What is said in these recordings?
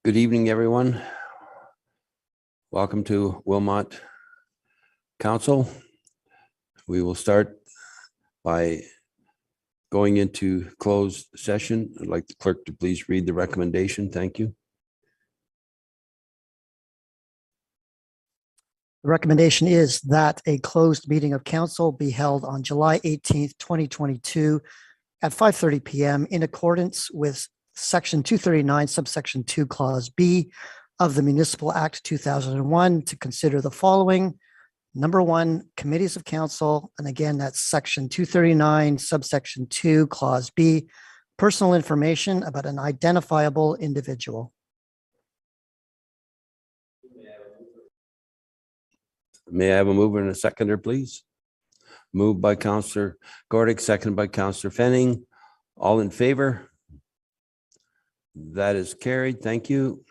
Good evening, everyone. Welcome to Wilmot Council. We will start by going into closed session. I'd like the clerk to please read the recommendation. Thank you. The recommendation is that a closed meeting of council be held on July 18th, 2022 at 5:30 p.m. in accordance with Section 239, subsection 2, Clause B of the Municipal Act 2001 to consider the following. Number one, committees of council. And again, that's Section 239, subsection 2, Clause B, personal information about an identifiable individual. May I have a mover and a seconder, please? Moved by Councillor Gordick, seconded by Councillor Fenning. All in favor? That is carried. Thank you.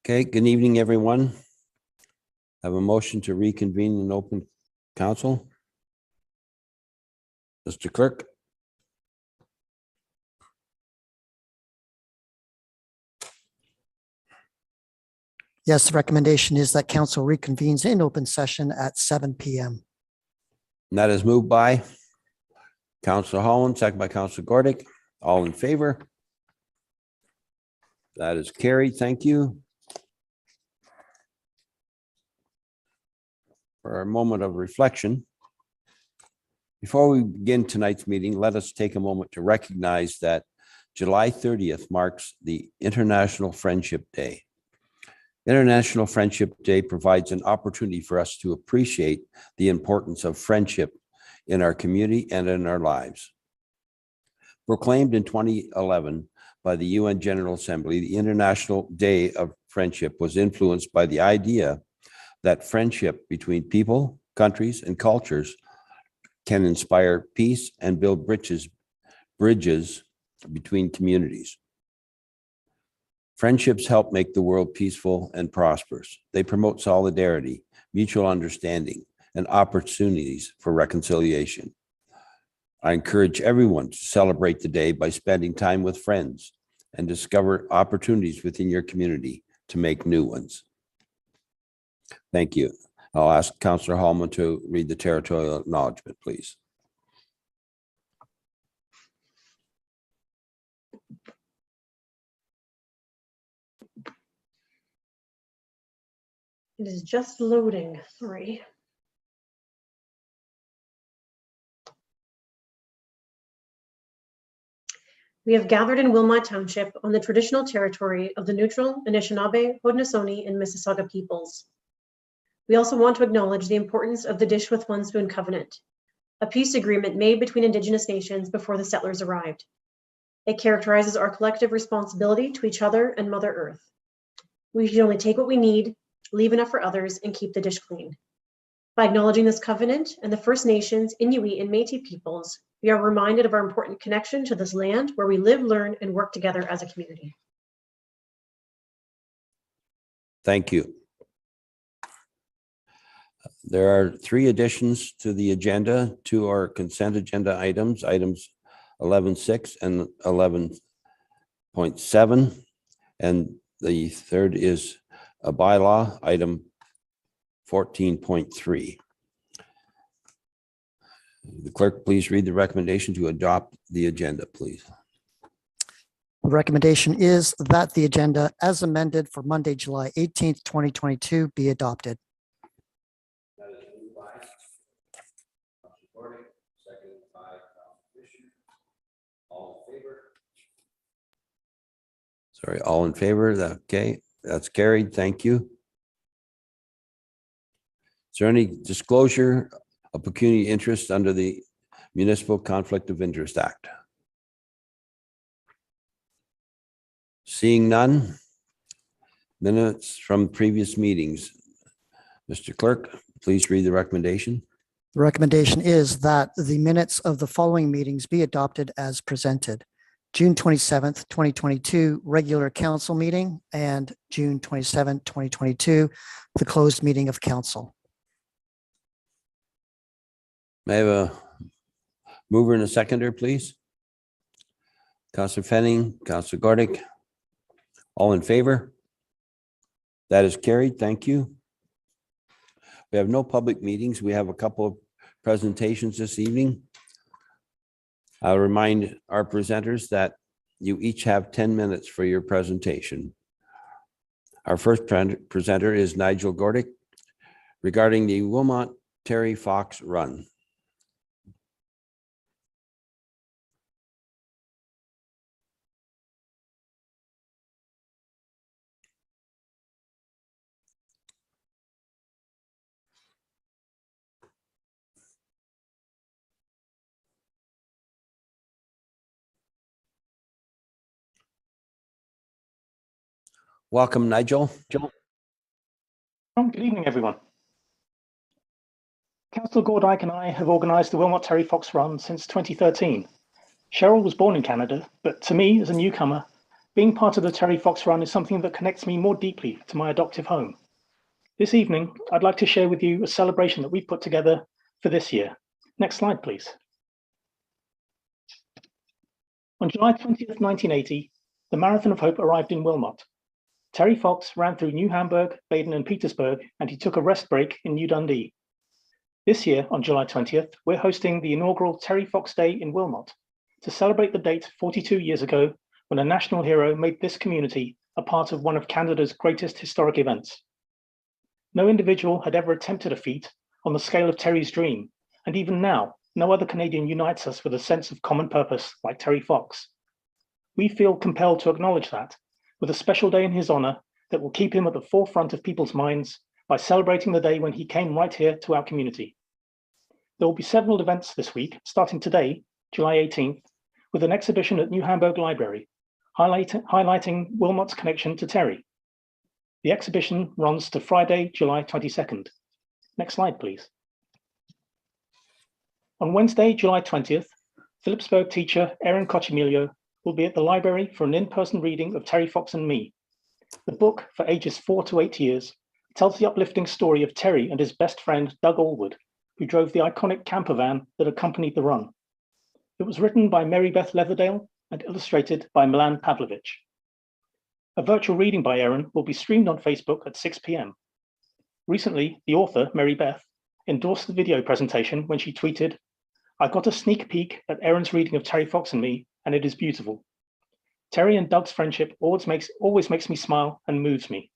Okay, good evening, everyone. Have a motion to reconvene in open council. Mr. Clerk. Yes, the recommendation is that council reconvenes in open session at 7 p.m. And that is moved by Councillor Holland, second by Councillor Gordick. All in favor? That is carried. Thank you. For a moment of reflection, before we begin tonight's meeting, let us take a moment to recognize that July 30th marks the International Friendship Day. International Friendship Day provides an opportunity for us to appreciate the importance of friendship in our community and in our lives. Proclaimed in 2011 by the UN General Assembly, the International Day of Friendship was influenced by the idea that friendship between people, countries, and cultures can inspire peace and build bridges between communities. Friendships help make the world peaceful and prosperous. They promote solidarity, mutual understanding, and opportunities for reconciliation. I encourage everyone to celebrate the day by spending time with friends and discover opportunities within your community to make new ones. Thank you. I'll ask Councillor Hallman to read the territorial acknowledgement, please. It is just loading. Sorry. We have gathered in Wilmot Township on the traditional territory of the neutral Anishinaabe, Haudenosaunee, and Mississauga peoples. We also want to acknowledge the importance of the Dish with One Spoon Covenant, a peace agreement made between Indigenous nations before the settlers arrived. It characterizes our collective responsibility to each other and Mother Earth. We should only take what we need, leave enough for others, and keep the dish clean. By acknowledging this covenant and the First Nations, Inuit, and Métis peoples, we are reminded of our important connection to this land where we live, learn, and work together as a community. Thank you. There are 3 additions to the agenda, 2 are consent agenda items 11.6 and 11.7, and the third is a bylaw, item 14.3. The clerk, please read the recommendation to adopt the agenda, please. The recommendation is that the agenda as amended for Monday, July 18th, 2022 be adopted. That is moved by Councillor Gordick, seconded by Councillor Fisher. All in favor? Sorry, all in favor? Okay, that's carried. Thank you. Is there any disclosure of pecuniary interest under the Municipal Conflict of Interest Act? Seeing none. Minutes from previous meetings. Mr. Clerk, please read the recommendation. The recommendation is that the minutes of the following meetings be adopted as presented. June 27th, 2022, regular council meeting, and June 27th, 2022, the closed meeting of council. May I have a mover and a seconder, please? Councillor Fenning, Councillor Gordick. All in favor? That is carried. Thank you. We have no public meetings. We have a couple of presentations this evening. I'll remind our presenters that you each have 10 minutes for your presentation. Our first presenter is Nigel Gordick regarding the Wilmot Terry Fox Run. Welcome, Nigel. Good evening, everyone. Councillor Gordyke and I have organised the Wilmot Terry Fox Run since 2013. Cheryl was born in Canada, but to me, as a newcomer, Being part of the Terry Fox Run is something that connects me more deeply to my adoptive home. This evening, I'd like to share with you a celebration that we've put together for this year. Next slide, please. On July 20th, 1980, the Marathon of Hope arrived in Wilmot. Terry Fox ran through New Hamburg, Baden and Petersburg, and he took a rest break in New Dundee. This year, on July 20th, we're hosting the inaugural Terry Fox Day in Wilmot to celebrate the date 42 years ago when a national hero made this community a part of one of Canada's greatest historic events. No individual had ever attempted a feat on the scale of Terry's dream, and even now, no other Canadian unites us with a sense of common purpose like Terry Fox. We feel compelled to acknowledge that, with a special day in his honor that will keep him at the forefront of people's minds by celebrating the day when he came right here to our community. There will be several events this week, starting today, July 18th, with an exhibition at New Hamburg Library, highlighting Wilmot's connection to Terry. The exhibition runs to Friday, July 22nd. Next slide, please. On Wednesday, July 20th, Phillipsburg teacher Erin Cochimilio will be at the library for an in-person reading of Terry Fox and Me. The book, for ages 4 to 8 years, tells the uplifting story of Terry and his best friend, Doug Allwood, who drove the iconic camper van that accompanied the run. It was written by Mary Beth Leatherdale and illustrated by Milan Pavlovich. A virtual reading by Erin will be streamed on Facebook at 6 p.m. Recently, the author, Mary Beth, endorsed the video presentation when she tweeted, "I got a sneak peek at Erin's reading of Terry Fox and Me, and it is beautiful. Terry and Doug's friendship always makes me smile and moves me."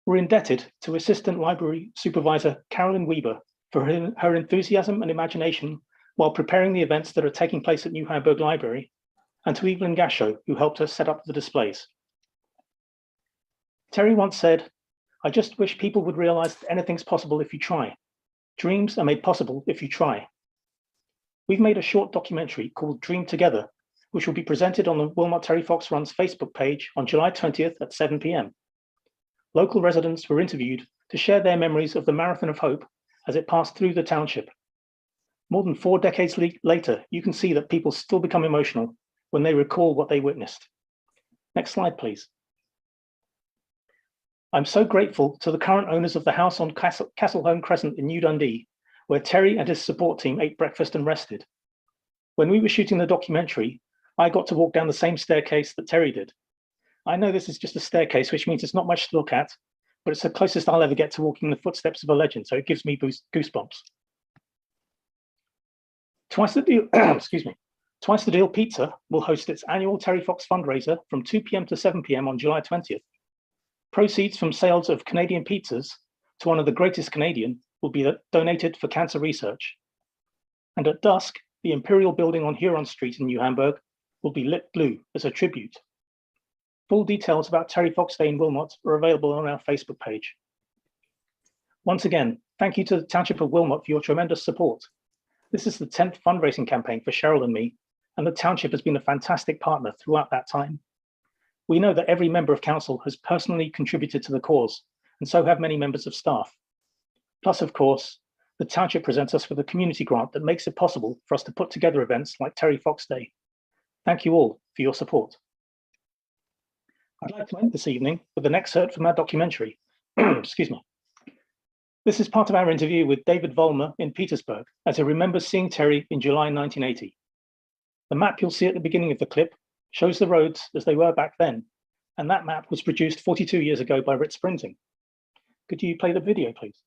We're indebted to Assistant Library Supervisor Carolyn Weber for her enthusiasm and imagination while preparing the events that are taking place at New Hamburg Library, and to Evelyn Gasho, who helped us set up the displays. Terry once said, "I just wish people would realize that anything's possible if you try. Dreams are made possible if you try." We've made a short documentary called Dream Together, which will be presented on the Wilmot Terry Fox Run's Facebook page on July 20th at 7 p.m. Local residents were interviewed to share their memories of the Marathon of Hope as it passed through the township. More than 4 decades later, you can see that people still become emotional when they recall what they witnessed. Next slide, please. I'm so grateful to the current owners of the house on Castleholme Crescent in New Dundee, where Terry and his support team ate breakfast and rested. When we were shooting the documentary, I got to walk down the same staircase that Terry did. I know this is just a staircase, which means it's not much to look at, but it's the closest I'll ever get to walking the footsteps of a legend, so it gives me goosebumps. Twice the Deal Pizza will host its annual Terry Fox fundraiser from 2 p.m. to 7 p.m. on July 20th. Proceeds from sales of Canadian pizzas to one of the greatest Canadian will be donated for cancer research. And at dusk, the Imperial Building on Huron Street in New Hamburg will be lit blue as a tribute. Full details about Terry Fox Day in Wilmot are available on our Facebook page. Once again, thank you to the Township of Wilmot for your tremendous support. This is the 10th fundraising campaign for Cheryl and me, and the Township has been a fantastic partner throughout that time. We know that every member of council has personally contributed to the cause, and so have many members of staff. Plus, of course, the Township presents us with a community grant that makes it possible for us to put together events like Terry Fox Day. Thank you all for your support. I'd like to end this evening with an excerpt from our documentary. Excuse me. This is part of our interview with David Vollmer in Petersburg as he remembers seeing Terry in July 1980. The map you'll see at the beginning of the clip shows the roads as they were back then, and that map was produced 42 years ago by Ritz Printing. Could you play the video, please?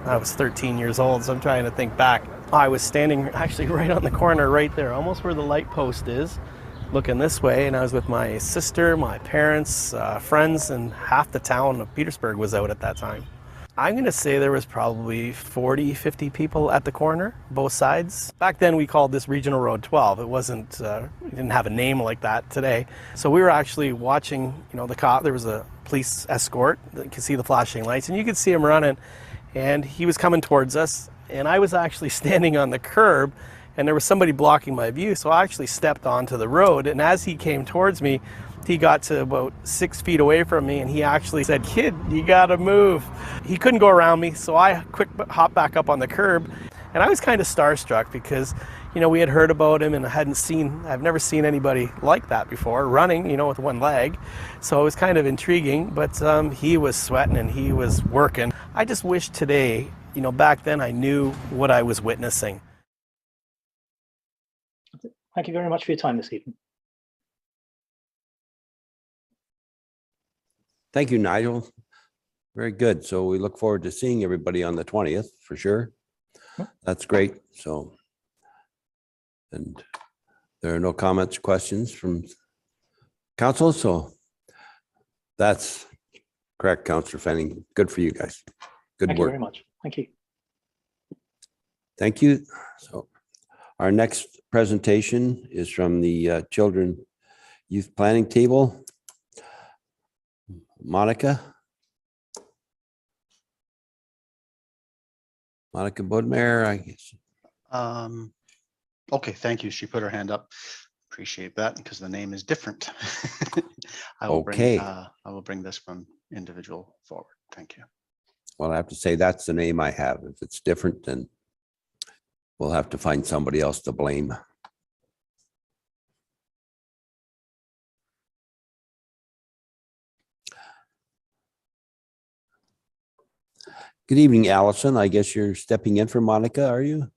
I was 13 years old, so I'm trying to think back. I was standing actually right on the corner right there, almost where the light post is, looking this way, and I was with my sister, my parents, friends, and half the town of Petersburg was out at that time. I'm going to say there was probably 40, 50 people at the corner, both sides. Back then we called this Regional Road 12. It wasn't, we didn't have a name like that today. So we were actually watching, the cop, there was a police escort, you could see the flashing lights, and you could see him running, and he was coming towards us, and I was actually standing on the curb, and there was somebody blocking my view. So I actually stepped onto the road, and as he came towards me, he got to about 6 feet away from me, and he actually said, "Kid, you gotta move." He couldn't go around me, so I quick hopped back up on the curb, and I was kind of starstruck because, you know, we had heard about him, and I've never seen anybody like that before, running, you know, with one leg. So it was kind of intriguing, but he was sweating and he was working. I just wish today, you know, back then I knew what I was witnessing. Thank you very much for your time this evening. Thank you, Nigel. Very good. So we look forward to seeing everybody on the 20th for sure. That's great. So, and there are no comments, questions from council. So that's correct, Councillor Fanning. Good for you guys. Good Thank you work. very much. Thank you. Thank you. So our next presentation is from the Children Youth Planning Table. Monica Bodmer, I guess. Okay, thank you. She put her hand up. Appreciate that because the name is different. I will bring this one individual forward. Thank you. Well, I have to say that's the name I have. If it's different, then we'll have to find somebody else to blame. Good evening, Allison. I guess you're stepping in for Monica, are you?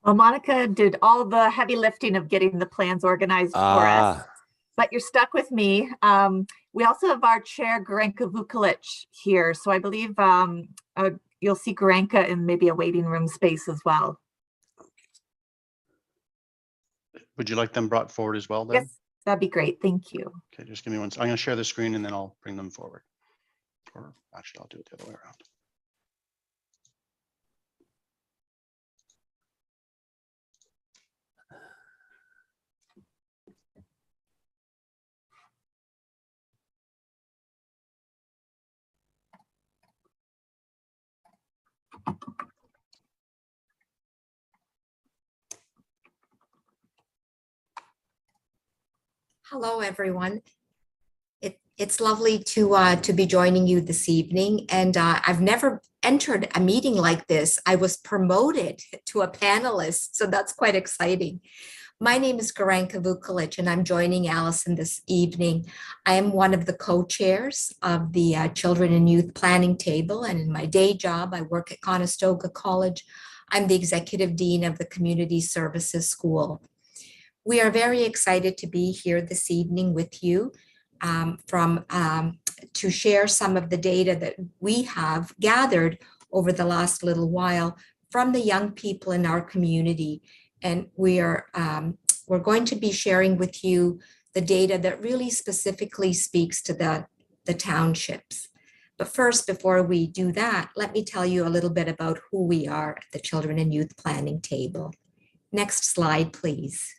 Well, Monica did all the heavy lifting of getting the plans organized for us, but you're stuck with me. We also have our chair, Goranka Vukalic, here. So I believe you'll see Goranka in maybe a waiting room space as well. Would you like them brought forward as well then? Yes, that'd be great. Thank you. Okay, just give me one. I'm going to share the screen and then I'll bring them forward. Or actually, I'll do it the other way around. Hello, everyone. It's lovely to be joining you this evening. And I've never entered a meeting like this. I was promoted to a panelist, so that's quite exciting. My name is Goranka Vukalic, and I'm joining Allison this evening. I am one of the co-chairs of the Children and Youth Planning Table, and in my day job, I work at Conestoga College. I'm the Executive Dean of the Community Services School. We are very excited to be here this evening with you to share some of the data that we have gathered over the last little while from the young people in our community. And we're going to be sharing with you the data that really specifically speaks to the townships. But first, before we do that, let me tell you a little bit about who we are at the Children and Youth Planning Table. Next slide, please.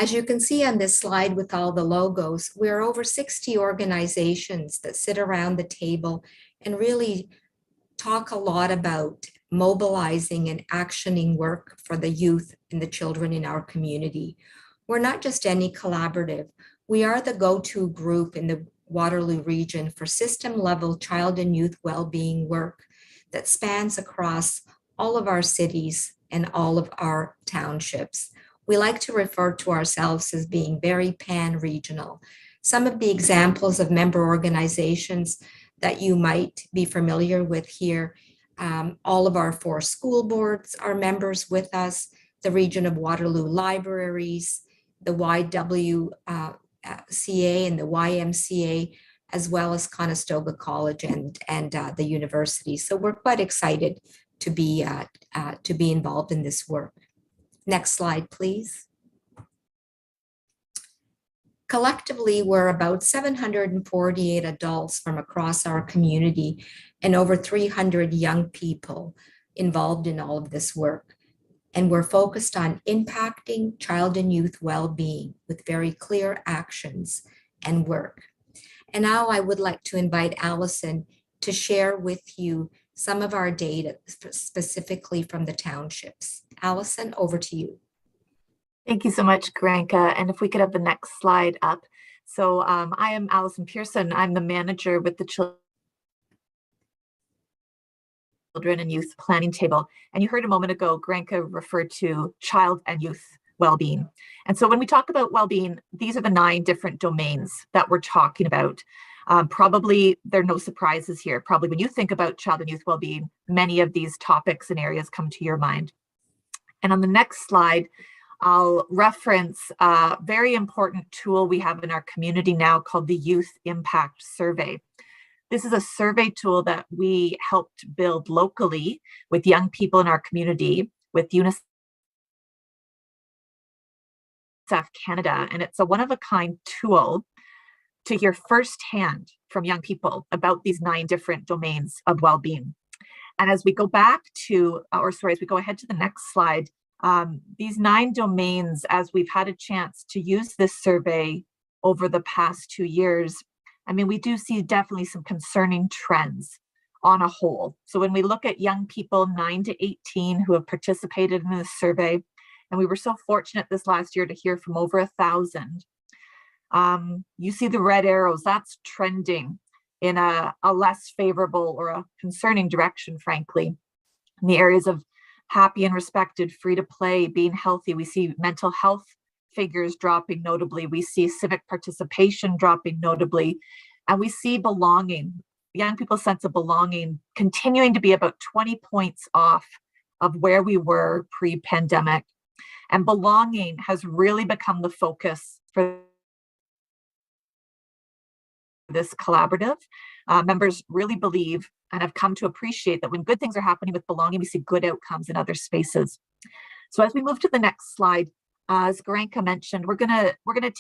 As you can see on this slide with all the logos, we're over 60 organizations that sit around the table and really talk a lot about mobilizing and actioning work for the youth and the children in our community. We're not just any collaborative. We are the go-to group in the Waterloo region for system-level child and youth well-being work that spans across all of our cities and all of our townships. We like to refer to ourselves as being very pan-regional. Some of the examples of member organizations that you might be familiar with here, all of our 4 school boards are members with us, the Region of Waterloo Libraries, the YWCA and the YMCA, as well as Conestoga College and the university. So we're quite excited to be involved in this work. Next slide, please. Collectively, we're about 748 adults from across our community and over 300 young people involved in all of this work. And we're focused on impacting child and youth well-being with very clear actions and work. And now I would like to invite Allison to share with you some of our data specifically from the townships. Allison, over to you. Thank you so much, Granka. And if we could have the next slide up. So I am Allison Pearson. I'm the manager with the Children and Youth Planning Table. And you heard a moment ago, Granka referred to child and youth well-being. And so when we talk about well-being, these are the 9 different domains that we're talking about. Probably there are no surprises here. Probably when you think about child and youth well-being, many of these topics and areas come to your mind. And on the next slide, I'll reference a very important tool we have in our community now called the Youth Impact Survey. This is a survey tool that we helped build locally with young people in our community, with UNICEF Canada, and it's a one-of-a-kind tool to hear firsthand from young people about these 9 different domains of well-being. And as we go back to, as we go ahead to the next slide, these 9 domains, as we've had a chance to use this survey over the past 2 years, I mean, we do see definitely some concerning trends on a whole. So when we look at young people 9 to 18 who have participated in this survey, and we were so fortunate this last year to hear from over 1,000, you see the red arrows, that's trending in a less favorable or a concerning direction, frankly. In the areas of happy and respected, free to play, being healthy, we see mental health figures dropping notably. We see civic participation dropping notably. And we see belonging, young people's sense of belonging continuing to be about 20 points off of where we were pre-pandemic. And belonging has really become the focus for this collaborative. Members really believe and have come to appreciate that when good things are happening with belonging, we see good outcomes in other spaces. So as we move to the next slide, as Garanka mentioned, we're gonna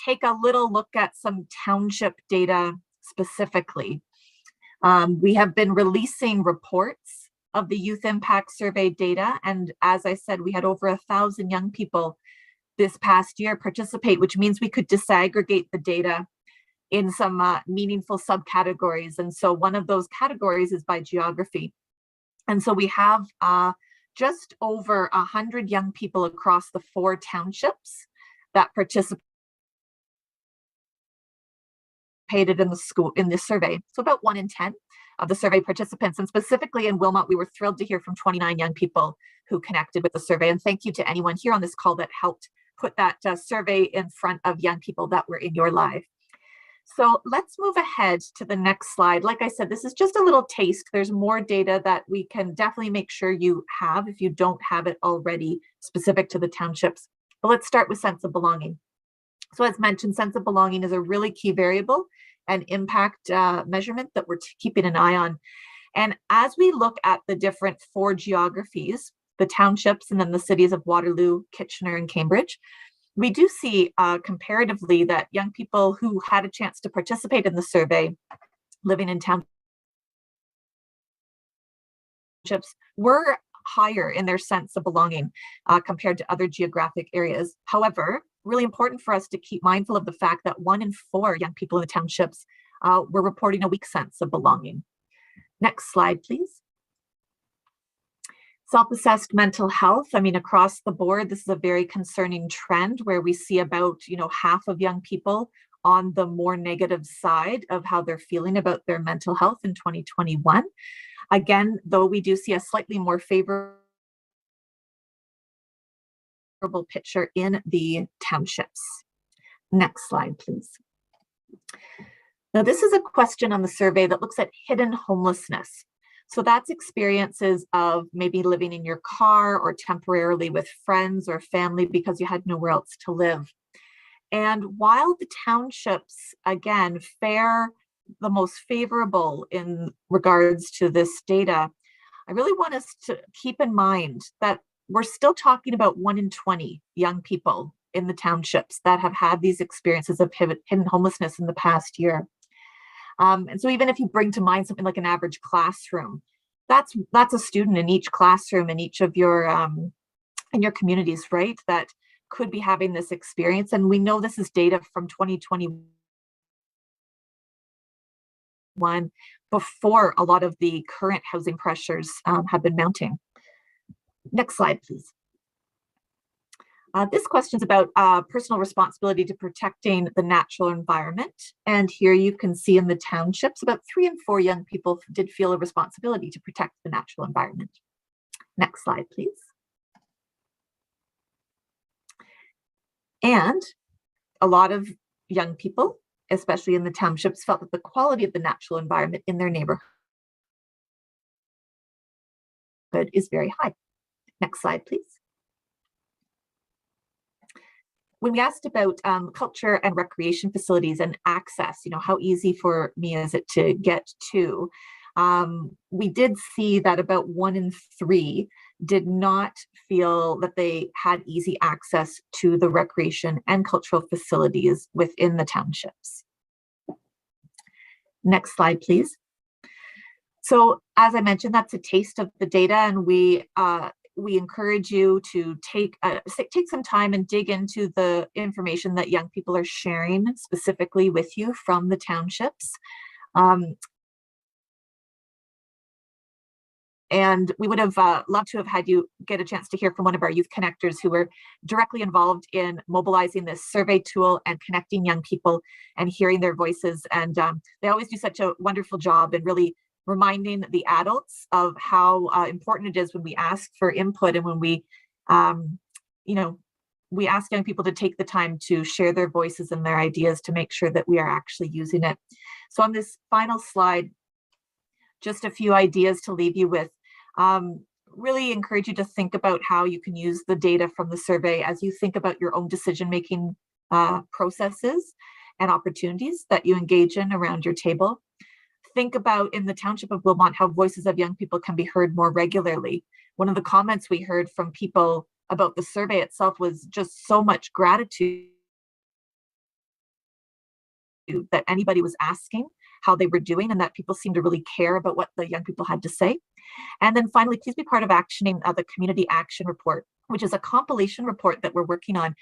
take a little look at some township data specifically. We have been releasing reports of the Youth Impact Survey data, and as I said, we had over 1,000 young people this past year participate, which means we could disaggregate the data in some meaningful subcategories. And so one of those categories is by geography. And so we have just over 100 young people across the 4 townships that participated in this survey. So about 1 in 10 of the survey participants. And specifically in Wilmot, we were thrilled to hear from 29 young people who connected with the survey. And thank you to anyone here on this call that helped put that survey in front of young people that were in your live. So let's move ahead to the next slide. Like I said, this is just a little taste. There's more data that we can definitely make sure you have if you don't have it already specific to the townships. But let's start with sense of belonging. So as mentioned, sense of belonging is a really key variable and impact measurement that we're keeping an eye on. And as we look at the different 4 geographies, the townships and then the cities of Waterloo, Kitchener, and Cambridge, we do see comparatively that young people who had a chance to participate in the survey living in townships were higher in their sense of belonging compared to other geographic areas. However, really important for us to keep mindful of the fact that 1 in 4 young people in the townships were reporting a weak sense of belonging. Next slide, please. Self-assessed mental health. I mean, across the board, this is a very concerning trend where we see about, half of young people on the more negative side of how they're feeling about their mental health in 2021. Again, though, we do see a slightly more favorable picture in the townships. Next slide, please. Now, this is a question on the survey that looks at hidden homelessness. So that's experiences of maybe living in your car or temporarily with friends or family because you had nowhere else to live. And while the townships, again, fare the most favorable in regards to this data, I really want us to keep in mind that we're still talking about 1 in 20 young people in the townships that have had these experiences of hidden homelessness in the past year. And so even if you bring to mind something like an average classroom, that's a student in each classroom in each of your in your communities, right? That could be having this experience. And we know this is data from 2021 one before a lot of the current housing pressures have been mounting. Next slide, please. This question is about personal responsibility to protecting the natural environment. And here you can see in the townships, about 3 in 4 young people did feel a responsibility to protect the natural environment. Next slide, please. And a lot of young people, especially in the townships, felt that the quality of the natural environment in their neighborhood is very high. Next slide, please. When we asked about culture and recreation facilities and access, how easy for me is it to get to? We did see that about 1 in 3 did not feel that they had easy access to the recreation and cultural facilities within the townships. Next slide, please. So as I mentioned, that's a taste of the data, and we encourage you to take some time and dig into the information that young people are sharing specifically with you from the townships. And we would have loved to have had you get a chance to hear from one of our youth connectors who were directly involved in mobilizing this survey tool and connecting young people and hearing their voices. And they always do such a wonderful job in really reminding the adults of how important it is when we ask for input and when we, we ask young people to take the time to share their voices and their ideas to make sure that we are actually using it. So on this final slide, just a few ideas to leave you with. Really encourage you to think about how you can use the data from the survey as you think about your own decision-making processes and opportunities that you engage in around your table. Think about in the Township of Wilmot how voices of young people can be heard more regularly. One of the comments we heard from people about the survey itself was just so much gratitude that anybody was asking how they were doing and that people seemed to really care about what the young people had to say. And then finally, please be part of actioning the Community Action Report, which is a compilation report that we're working on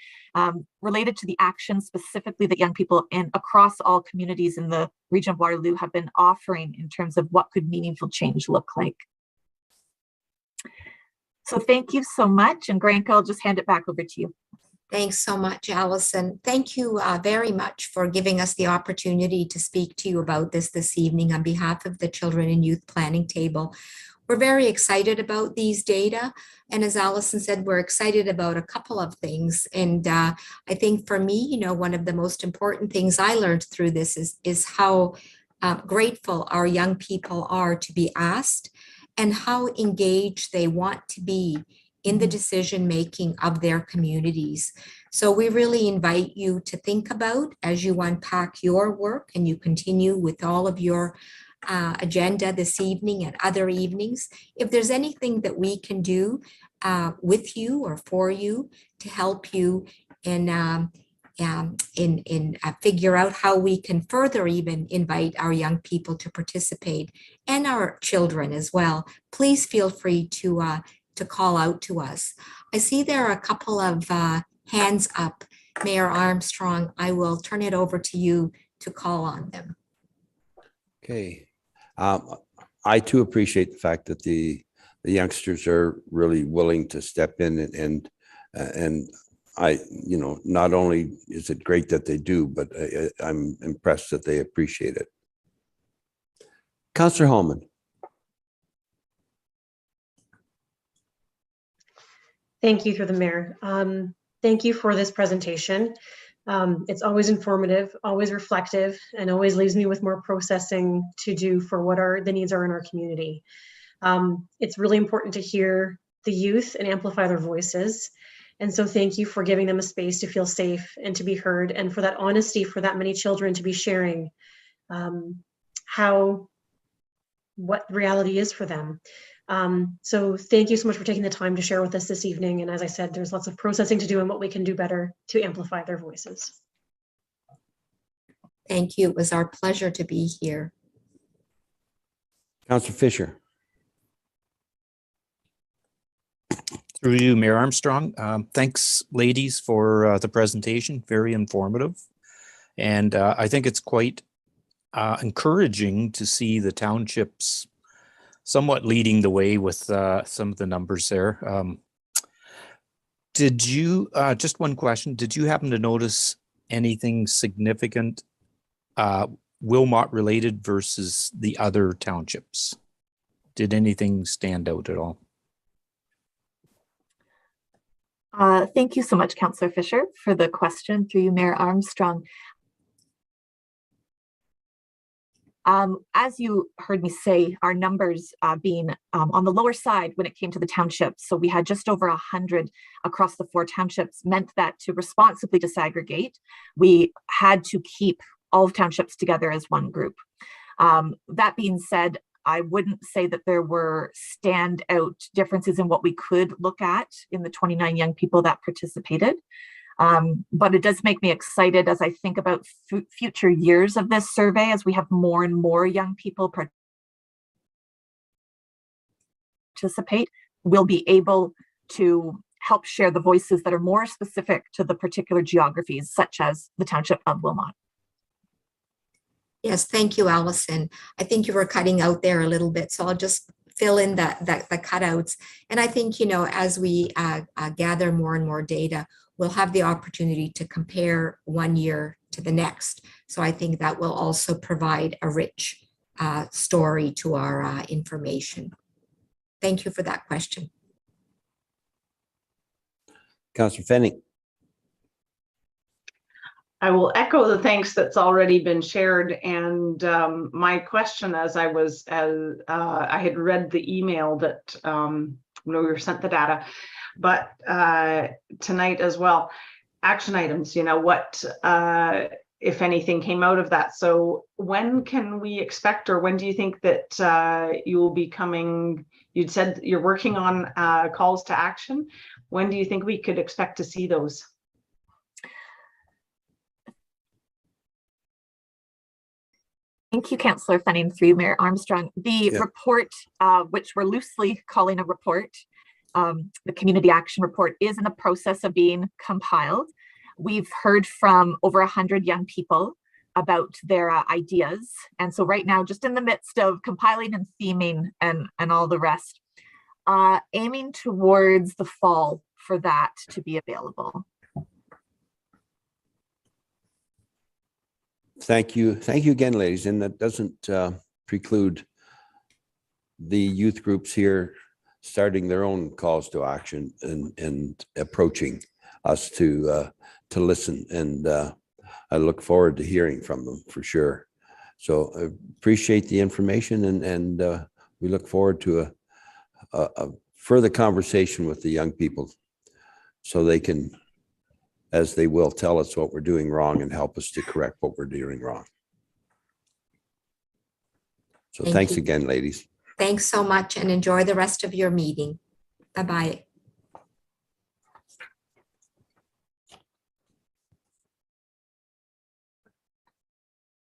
related to the actions specifically that young people across all communities in the region of Waterloo have been offering in terms of what could meaningful change look like. So thank you so much. And Granka, I'll just hand it back over to you. Thanks so much, Allison. Thank you very much for giving us the opportunity to speak to you about this evening on behalf of the Children and Youth Planning Table. We're very excited about these data. And as Allison said, we're excited about a couple of things. And I think for me, one of the most important things I learned through this is how grateful our young people are to be asked and how engaged they want to be in the decision-making of their communities. So we really invite you to think about as you unpack your work and you continue with all of your agenda this evening and other evenings, if there's anything that we can do with you or for you to help you in figure out how we can further even invite our young people to participate and our children as well, please feel free to call out to us. I see there are a couple of hands up. Mayor Armstrong, I will turn it over to you to call on them. Okay. I too appreciate the fact that the youngsters are really willing to step in and I, not only is it great that they do, but I'm impressed that they appreciate it. Councillor Holman. Thank you through the mayor. Thank you for this presentation. It's always informative, always reflective, and always leaves me with more processing to do for what the needs are in our community. It's really important to hear the youth and amplify their voices. And so thank you for giving them a space to feel safe and to be heard, and for that honesty for that many children to be sharing what reality is for them. So thank you so much for taking the time to share with us this evening. And as I said, there's lots of processing to do and what we can do better to amplify their voices. Thank you. It was our pleasure to be here. Councillor Fisher. Through you, Mayor Armstrong. Thanks, ladies, for the presentation. Very informative. And I think it's quite encouraging to see the townships somewhat leading the way with some of the numbers there. Did you, just one question, did you happen to notice anything significant Wilmot related versus the other townships? Did anything stand out at all? Thank you so much, Councillor Fisher, for the question through you, Mayor Armstrong. As you heard me say, our numbers being on the lower side when it came to the townships, so we had just over 100 across the 4 townships, meant that to responsibly disaggregate, we had to keep all of townships together as one group. That being said, I wouldn't say that there were standout differences in what we could look at in the 29 young people that participated. But it does make me excited as I think about future years of this survey, as we have more and more young people participate, we'll be able to help share the voices that are more specific to the particular geographies, such as the Township of Wilmot. Yes, thank you, Allison. I think you were cutting out there a little bit, so I'll just fill in the cutouts. And I think, you know, as we gather more and more data, we'll have the opportunity to compare one year to the next. So I think that will also provide a rich story to our information. Thank you for that question. Councillor Fenning. I will echo the thanks that's already been shared, and my question, as I had read the email that we were sent the data, but tonight as well, action items. You know, what if anything came out of that? So when can we expect, or when do you think that you will be coming? You'd said you're working on calls to action. When do you think we could expect to see those? Thank you, Councillor Fenning, through Mayor Armstrong. The report, which we're loosely calling a report, the Community Action Report, is in the process of being compiled. We've heard from over 100 young people about their ideas. And so right now, just in the midst of compiling and theming and all the rest, aiming towards the fall for that to be available. Thank you. Thank you again, ladies. And that doesn't preclude the youth groups here starting their own calls to action and approaching us to listen. And I look forward to hearing from them for sure. So I appreciate the information, and we look forward to a further conversation with the young people so they can, as they will, tell us what we're doing wrong and help us to correct what we're doing wrong. So thanks again, ladies. Thanks so much, and enjoy the rest of your meeting. Bye-bye.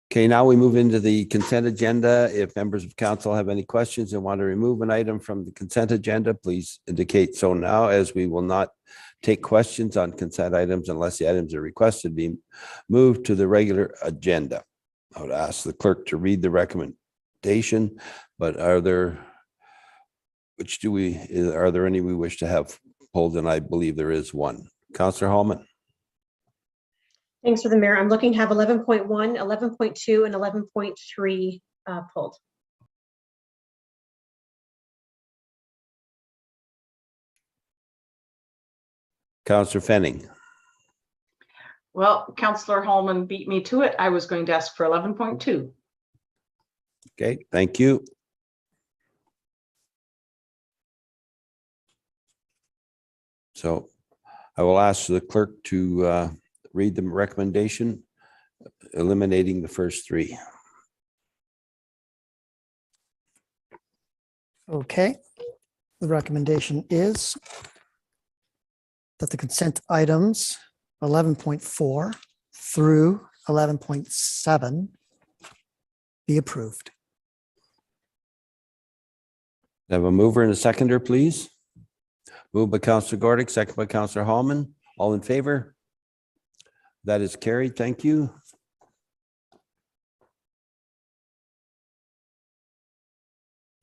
Okay, now we move into the consent agenda. If members of council have any questions and want to remove an item from the consent agenda, please indicate so now, as we will not take questions on consent items unless the items are requested be moved to the regular agenda. I would ask the clerk to read the recommendation, but are there any we wish to have pulled? And I believe there is one. Councillor Hallman. Thanks for the mayor. I'm looking to have 11.1, 11.2, and 11.3 pulled. Councillor Fenning. Well, Councillor Hallman beat me to it. I was going to ask for 11.2. Okay, thank you. So I will ask the clerk to read the recommendation, eliminating the first three. Okay. The recommendation is that the consent items 11.4 through 11.7 be approved. I have a mover and a seconder, please. Moved by Councillor Gordick, second by Councillor Hallman. All in favor? That is carried. Thank you.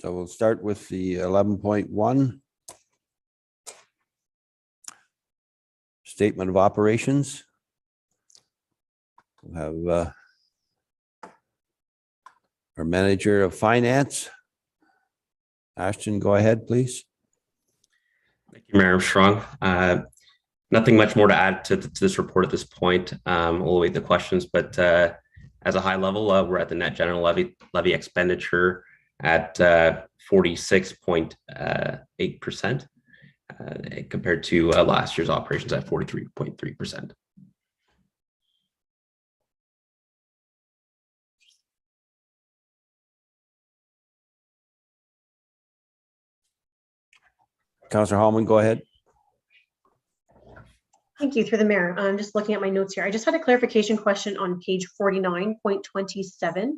So we'll start with the 11.1. Statement of operations. We'll have our manager of finance. Ashton, go ahead, please. Thank you, Mayor Armstrong. Nothing much more to add to this report at this point. We'll await the questions, but as a high level, we're at the net general levy expenditure at 46.8% compared to last year's operations at 43.3%. Councillor Hallman, go ahead. Thank you, through the mayor. I'm just looking at my notes here. I just had a clarification question on page 49.27.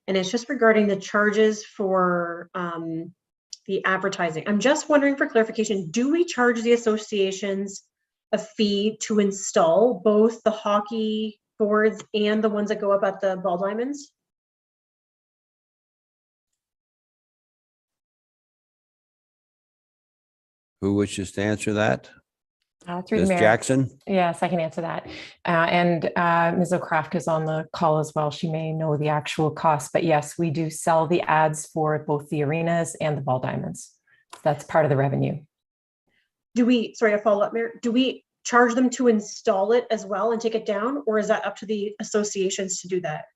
And it's just regarding the charges for the advertising. I'm just wondering for clarification, do we charge the associations a fee to install both the hockey boards and the ones that go up at the ball diamonds? Who wishes to answer that? Through Ms. the mayor. Jackson? Yes, I can answer that. And Ms. O'Craft is on the call as well. She may know the actual cost, but yes, we do sell the ads for both the arenas and the ball diamonds. That's part of the revenue. Do we, sorry, a follow-up, Mayor, do we charge them to install it as well and take it down, or is that up to the associations to do that?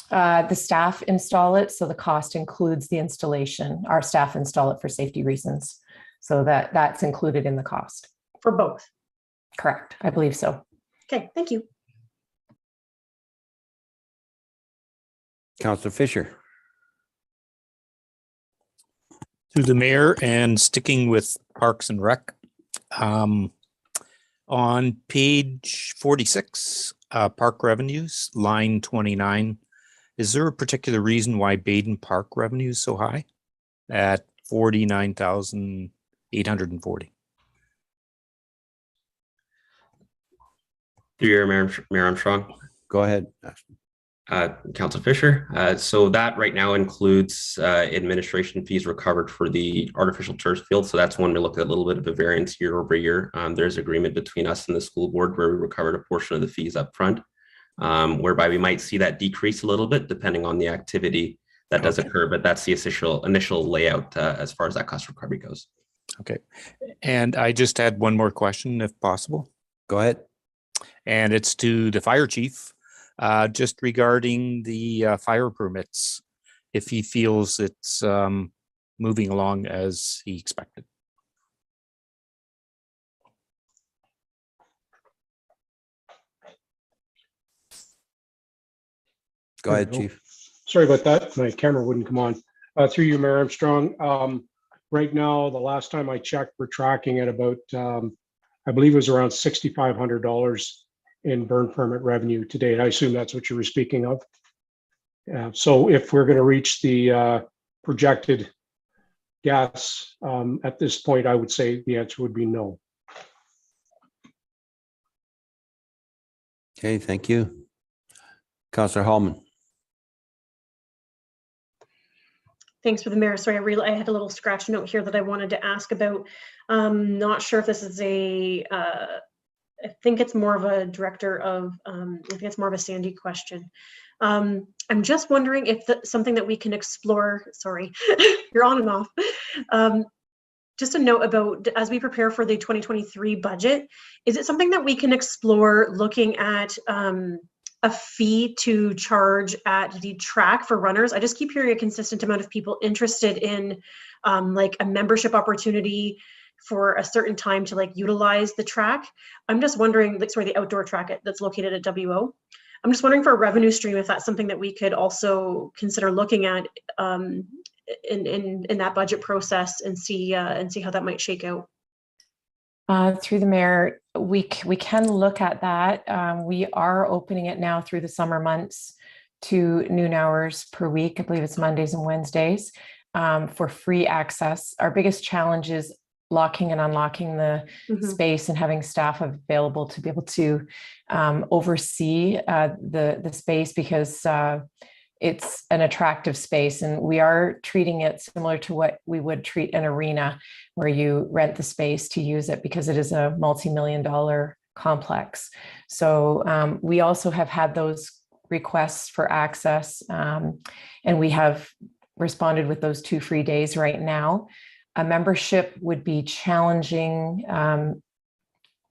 The staff install it, so the cost includes the installation. Our staff install it for safety reasons, so that's included in the cost. For both? Correct, I believe so. Okay, thank you. Councillor Fisher. Through the mayor, and sticking with Parks and Rec, on page 46, park revenues, line 29, is there a particular reason why Baden Park revenue is so high at 49,840? Through your Mayor Armstrong. Go ahead. Council Fisher. So that right now includes administration fees recovered for the artificial turf field. So that's one to look at a little bit of a variance year over year. There's agreement between us and the school board where we recovered a portion of the fees up front, whereby we might see that decrease a little bit depending on the activity that does occur. But that's the initial layout as far as that cost recovery goes. Okay. And I just had one more question, if possible. Go ahead. And it's to the fire chief, just regarding the fire permits, if he feels it's moving along as he expected. Go ahead, Chief. Sorry about that. My camera wouldn't come on. Through you, Mayor Armstrong. Right now, the last time I checked, we're tracking at about, I believe it was around $6,500 in burn permit revenue to date. I assume that's what you were speaking of. So if we're going to reach the projected gas at this point, I would say the answer would be no. Okay, thank you. Councillor Hallman. Thanks for the mayor. Sorry, I had a little scratch note here that I wanted to ask about. Not sure if this is I think it's more of a director of, I think it's more of a Sandy question. I'm just wondering if something that we can explore, sorry, you're on and off. Just a note about, as we prepare for the 2023 budget, is it something that we can explore looking at a fee to charge at the track for runners? I just keep hearing a consistent amount of people interested in like a membership opportunity for a certain time to like utilize the track. I'm just wondering, like, sorry, the outdoor track that's located at WO. I'm just wondering for a revenue stream, if that's something that we could also consider looking at in that budget process and see how that might shake out. Through the mayor, we can look at that. We are opening it now through the summer months to noon hours per week. I believe it's Mondays and Wednesdays for free access. Our biggest challenge is locking and unlocking the space and having staff available to be able to oversee the space, because it's an attractive space, and we are treating it similar to what we would treat an arena, where you rent the space to use it, because it is a multi-million-dollar complex. So we also have had those requests for access, and we have responded with those 2 free days right now. A membership would be challenging,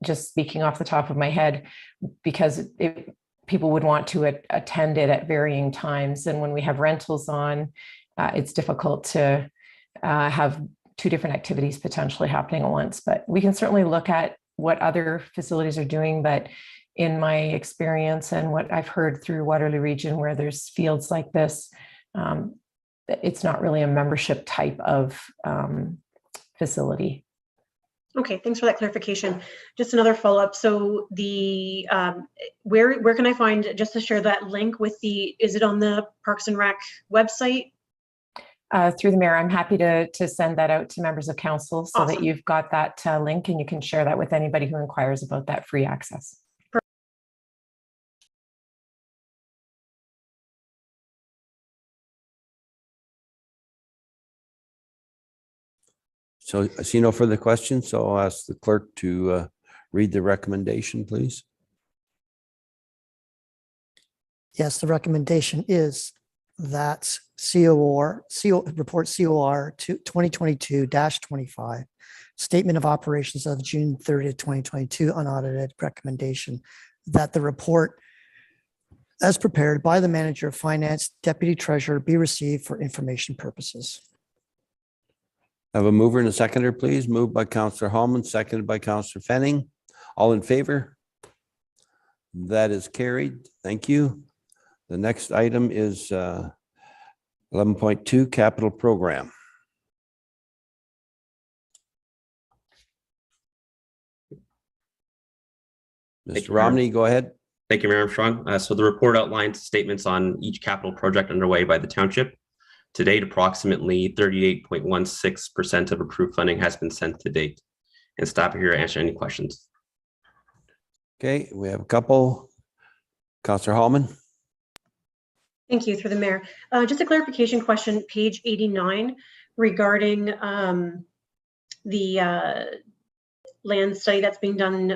just speaking off the top of my head, because people would want to attend it at varying times. And when we have rentals on, it's difficult to have 2 different activities potentially happening at once. But we can certainly look at what other facilities are doing. But in my experience and what I've heard through Waterloo Region, where there's fields like this, it's not really a membership type of facility. Okay, thanks for that clarification. Just another follow-up. So the where can I find, just to share that link with the, is it on the Parks and Rec website? Through the mayor, I'm happy to send that out to members of council so that you've got that link, and you can share that with anybody who inquires about that free access. So I see no further questions, so I'll ask the clerk to read the recommendation, please. Yes, the recommendation is that report COR 2022-25, Statement of Operations of June 30th, 2022, unaudited recommendation, that the report as prepared by the Manager of Finance, Deputy Treasurer, be received for information purposes. Have a mover and a seconder, please. Moved by Councillor Hallman, seconded by Councillor Fenning. All in favor? That is carried. Thank you. The next item is 11.2 Capital Program. Mr. Romney, go ahead. Thank you, Mayor Armstrong. So the report outlines statements on each capital project underway by the township. To date, approximately 38.16% of approved funding has been sent to date. And staff are here to answer any questions. Okay, we have a couple. Councillor Hallman. Thank you, through the mayor. Just a clarification question, page 89, regarding the land study that's being done.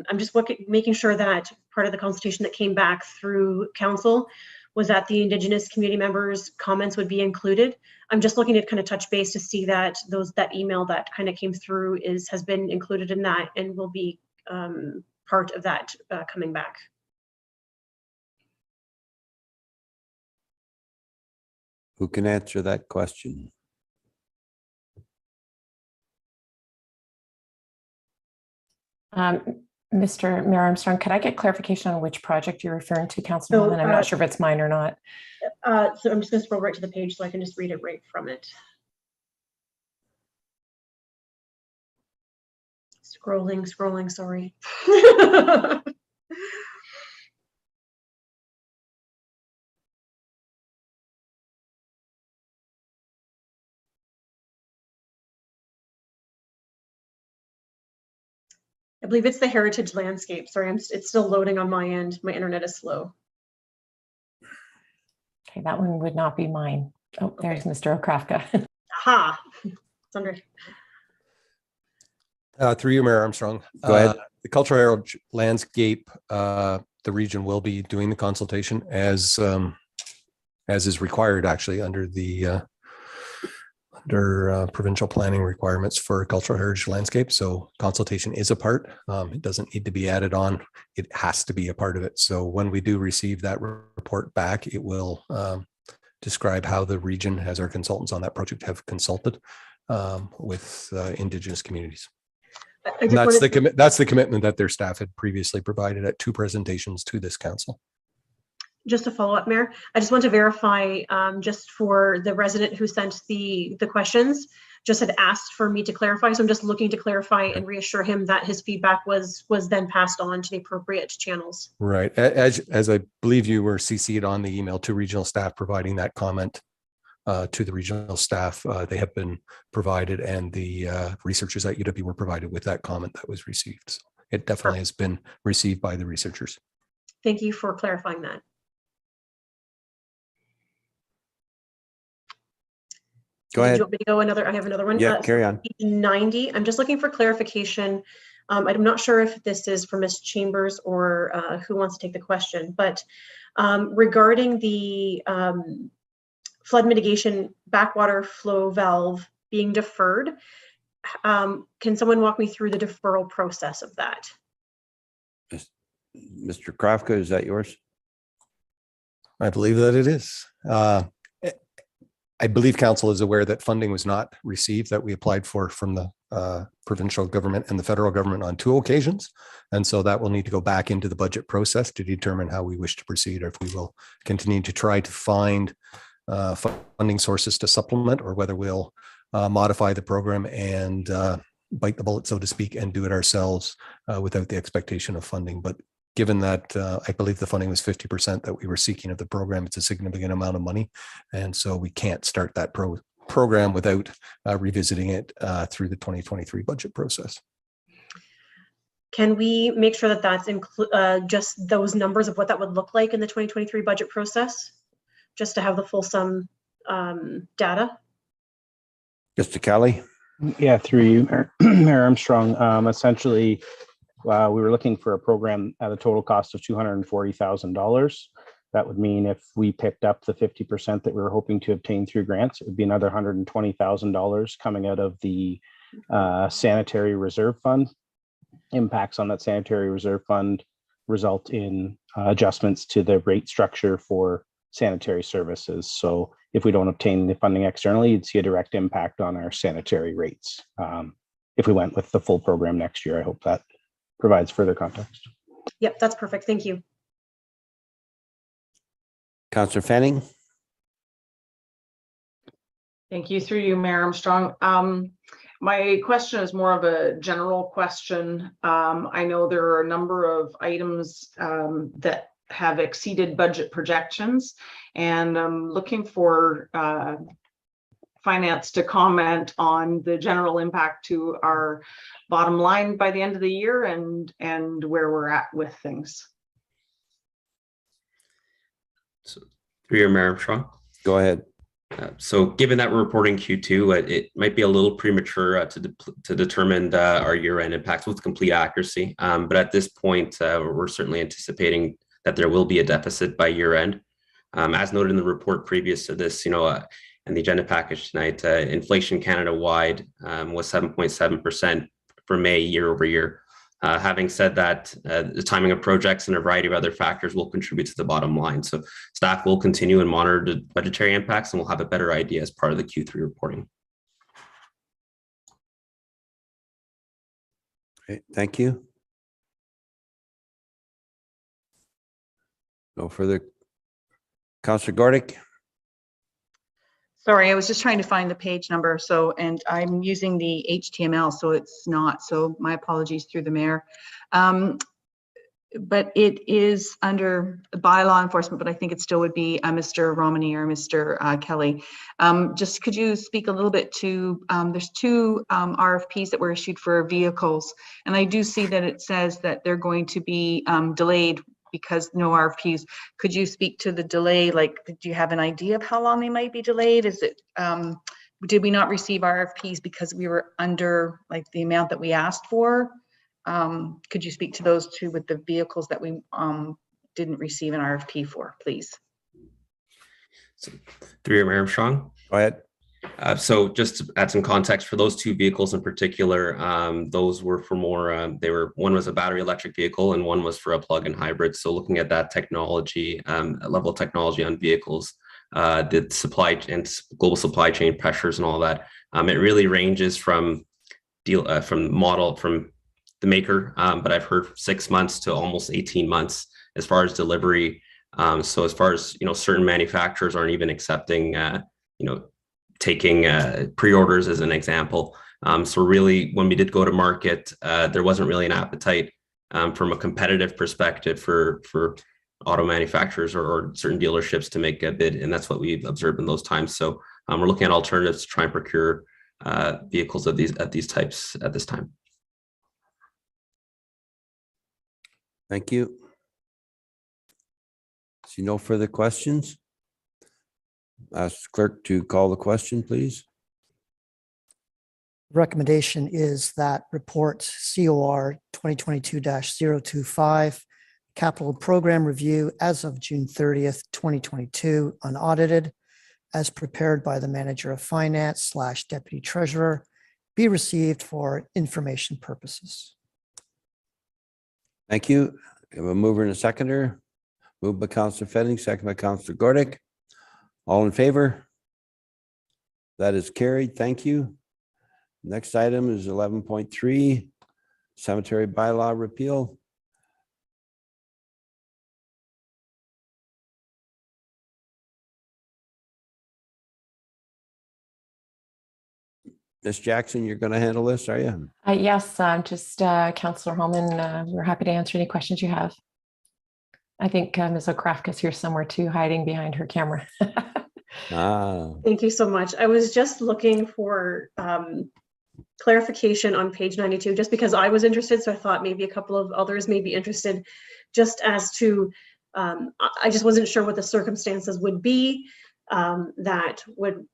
I'm just making sure that part of the consultation that came back through council was that the Indigenous community members' comments would be included. I'm just looking to kind of touch base to see that that email that kind of came through has been included in that and will be part of that coming back. Who can answer that question? Mr. Mayor Armstrong, could I get clarification on which project you're referring to, Councilor Hallman? I'm not sure if it's mine or not. So I'm just going to scroll right to the page so I can just read it right from it. Scrolling, sorry. I believe it's the heritage landscape. Sorry, it's still loading on my end. My internet is slow. Okay, that one would not be mine. Oh, there's Mr. Okrafka. Aha, it's under. Through you, Mayor Armstrong. Go ahead. The cultural heritage landscape, the region will be doing the consultation as is required, actually, under the provincial planning requirements for cultural heritage landscape. So consultation is a part. It doesn't need to be added on. It has to be a part of it. So when we do receive that report back, it will describe how the region, as our consultants on that project, have consulted with Indigenous communities. And that's the commitment that their staff had previously provided at 2 presentations to this council. Just to follow up, Mayor, I just want to verify, just for the resident who sent the questions, just had asked for me to clarify. So I'm just looking to clarify and reassure him that his feedback was then passed on to the appropriate channels. Right. As I believe you were CC'd on the email to regional staff providing that comment to the regional staff, they have been provided, and the researchers at UW were provided with that comment that was received. So it definitely has been received by the researchers. Thank you for clarifying that. Go Do ahead. you want me to go another? I have another one. Yeah, carry on. Page 90. I'm just looking for clarification. I'm not sure if this is for Ms. Chambers or who wants to take the question, but regarding the flood mitigation backwater flow valve being deferred, can someone walk me through the deferral process of that? Mr. Krafka, is that yours? I believe that it is. I believe council is aware that funding was not received that we applied for from the provincial government and the federal government on 2 occasions. And so that will need to go back into the budget process to determine how we wish to proceed, or if we will continue to try to find funding sources to supplement, or whether we'll modify the program and bite the bullet, so to speak, and do it ourselves without the expectation of funding. But given that I believe the funding was 50% that we were seeking of the program, it's a significant amount of money. And so we can't start that program without revisiting it through the 2023 budget process. Can we make sure that that's just those numbers of what that would look like in the 2023 budget process, just to have the fulsome data? Mr. Kelly? Yeah, through you, Mayor Armstrong. Essentially, we were looking for a program at a total cost of $240,000. That would mean if we picked up the 50% that we were hoping to obtain through grants, it would be another $120,000 coming out of the sanitary reserve fund. Impacts on that sanitary reserve fund result in adjustments to the rate structure for sanitary services. So if we don't obtain the funding externally, you'd see a direct impact on our sanitary rates. If we went with the full program next year, I hope that provides further context. Yep, that's perfect. Thank you. Councillor Fanning? Thank you. Through you, Mayor Armstrong. My question is more of a general question. I know there are a number of items that have exceeded budget projections, and I'm looking for finance to comment on the general impact to our bottom line by the end of the year and where we're at with things. So, through your Mayor Armstrong. Go ahead. So given that we're reporting Q2, it might be a little premature to determine our year-end impacts with complete accuracy. But at this point, we're certainly anticipating that there will be a deficit by year-end. As noted in the report previous to this, and the agenda package tonight, inflation Canada-wide was 7.7% for May year over year. Having said that, the timing of projects and a variety of other factors will contribute to the bottom line. So staff will continue and monitor the budgetary impacts, and we'll have a better idea as part of the Q3 reporting. Okay, thank you. No further. Councillor Gordick? Sorry, I was just trying to find the page number. So, and I'm using the HTML, so it's not. So my apologies through the mayor. But it is under bylaw enforcement, but I think it still would be Mr. Romney or Mr. Kelly. Just could you speak a little bit to, there's 2 RFPs that were issued for vehicles, and I do see that it says that they're going to be delayed because no RFPs. Could you speak to the delay? Like, do you have an idea of how long they might be delayed? Is it, did we not receive RFPs because we were under like the amount that we asked for? Could you speak to those 2 with the vehicles that we didn't receive an RFP for, please? So, through your Mayor Armstrong. Go ahead. So just to add some context for those 2 vehicles in particular, those were for more, one was a battery electric vehicle and one was for a plug-in hybrid. So looking at that technology, level of technology on vehicles, the supply and global supply chain pressures and all that, it really ranges from the maker, but I've heard 6 months to almost 18 months as far as delivery. So as far as, certain manufacturers aren't even accepting, taking pre-orders as an example. So really, when we did go to market, there wasn't really an appetite from a competitive perspective for auto manufacturers or certain dealerships to make a bid, and that's what we've observed in those times. So we're looking at alternatives to try and procure vehicles of these types at this time. Thank you. See no further questions. Ask clerk to call the question, please. Recommendation is that report COR 2022-025, capital program review as of June 30th, 2022, unaudited, as prepared by the manager of finance / deputy treasurer, be received for information purposes. Thank you. We have a mover and a seconder. Moved by Councillor Fetting, second by Councillor Gordick. All in favor? That is carried. Thank you. Next item is 11.3, cemetery bylaw repeal. Ms. Jackson, you're going to handle this, are you? Yes, just Councillor Holman, we're happy to answer any questions you have. I think Ms. Okrafka's here somewhere too, hiding behind her camera. Thank you so much. I was just looking for clarification on page 92, just because I was interested. So I thought maybe a couple of others may be interested, just as to, I just wasn't sure what the circumstances would be that would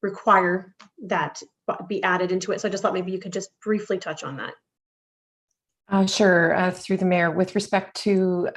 require that be added into it. So I just thought maybe you could just briefly touch on that. Sure, through the mayor, with respect to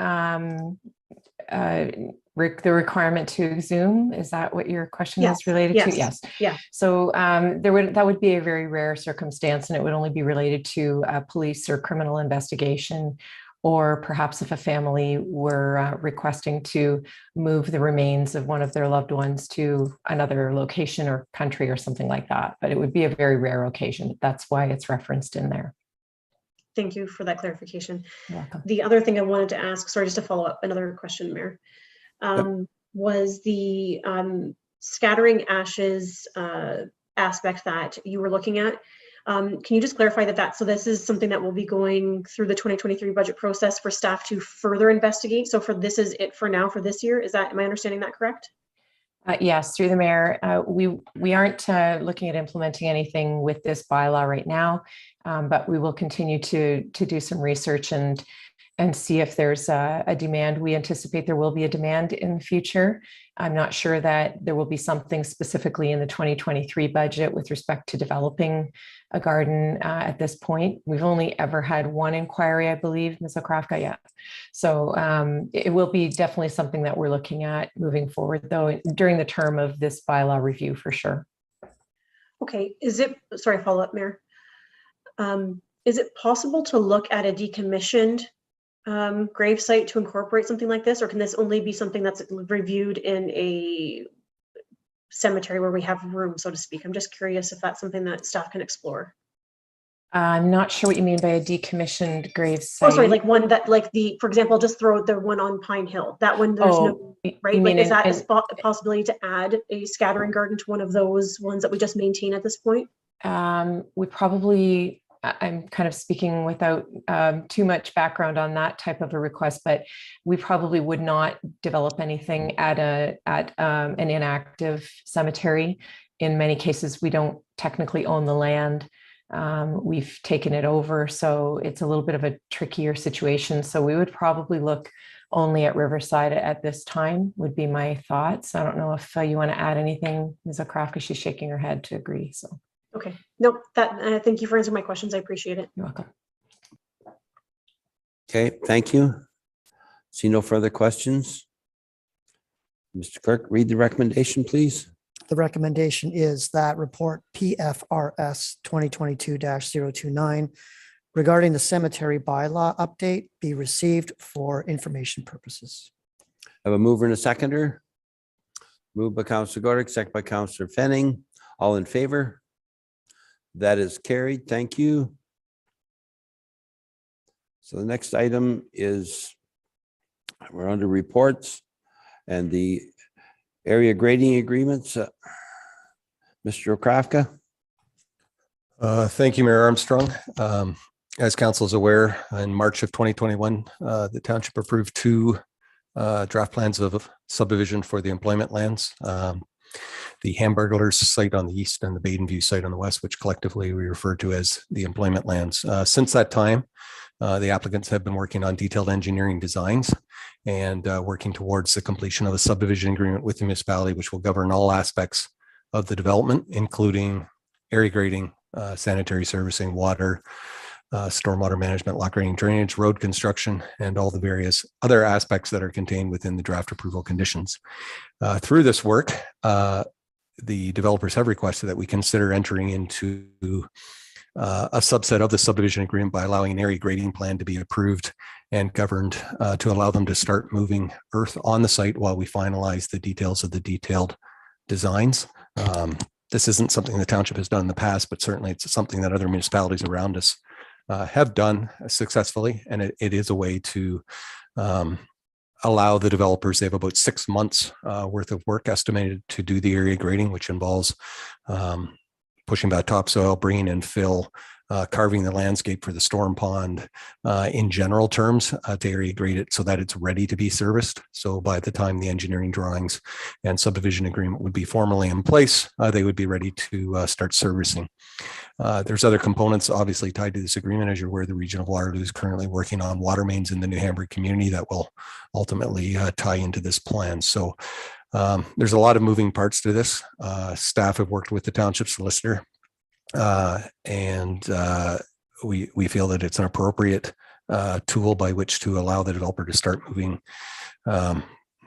the requirement to exhume, is that what your question is related to? Yes. Yeah. So that would be a very rare circumstance, and it would only be related to a police or criminal investigation, or perhaps if a family were requesting to move the remains of one of their loved ones to another location or country or something like that. But it would be a very rare occasion. That's why it's referenced in there. Thank you for that clarification. You're welcome. The other thing I wanted to ask, sorry, just to follow up, another question, Mayor, was the scattering ashes aspect that you were looking at. Can you just clarify so this is something that will be going through the 2023 budget process for staff to further investigate? So this is it for now for this year. Am I understanding that correct? Yes, through the mayor. We aren't looking at implementing anything with this bylaw right now, but we will continue to do some research and see if there's a demand. We anticipate there will be a demand in the future. I'm not sure that there will be something specifically in the 2023 budget with respect to developing a garden at this point. We've only ever had one inquiry, I believe, Ms. Okrafka, yeah. So it will be definitely something that we're looking at moving forward, though, during the term of this bylaw review for sure. Okay, sorry, follow up, Mayor. Is it possible to look at a decommissioned grave site to incorporate something like this, or can this only be something that's reviewed in a cemetery where we have room, so to speak? I'm just curious if that's something that staff can explore. I'm not sure what you mean by a decommissioned grave site. Oh, sorry, like one that, for example, just throw the one on Pine Hill. That one, there's no, right? Like, is that a possibility to add a scattering garden to one of those ones that we just maintain at this point? We probably, I'm kind of speaking without too much background on that type of a request, but we probably would not develop anything at an inactive cemetery. In many cases, we don't technically own the land. We've taken it over, so it's a little bit of a trickier situation. So we would probably look only at Riverside at this time, would be my thoughts. I don't know if you want to add anything, Ms. Okrafka. She's shaking her head to agree. So. Okay, nope, thank you for answering my questions. I appreciate it. You're welcome. Okay, thank you. See no further questions. Mr. Clerk, read the recommendation, please. The recommendation is that report PFRS 2022-029 regarding the cemetery bylaw update be received for information purposes. I have a mover and a seconder. Moved by Councillor Gordick, second by Councillor Fenning. All in favor? That is carried. Thank you. So the next item is, we're under reports and the area grading agreements. Mr. Okrafka. Thank you, Mayor Armstrong. As council is aware, in March of 2021, the township approved two draft plans of subdivision for the employment lands. The Hamburglers site on the east and the Baden View site on the west, which collectively we refer to as the employment lands. Since that time, the applicants have been working on detailed engineering designs and working towards the completion of a subdivision agreement with the municipality, which will govern all aspects of the development, including area grading, sanitary servicing, water, stormwater management, lock grading, drainage, road construction, and all the various other aspects that are contained within the draft approval conditions. Through this work, the developers have requested that we consider entering into a subset of the subdivision agreement by allowing an area grading plan to be approved and governed to allow them to start moving earth on the site while we finalize the details of the detailed designs. This isn't something the township has done in the past, but certainly it's something that other municipalities around us have done successfully, and it is a way to allow the developers. They have about 6 months worth of work estimated to do the area grading, which involves pushing back topsoil, bringing in fill, carving the landscape for the storm pond in general terms to area grade it so that it's ready to be serviced. So by the time the engineering drawings and subdivision agreement would be formally in place, they would be ready to start servicing. There's other components obviously tied to this agreement. As you're aware, the region of Waterloo is currently working on water mains in the New Hamburg community that will ultimately tie into this plan. So there's a lot of moving parts to this. Staff have worked with the township solicitor, and we feel that it's an appropriate tool by which to allow the developer to start moving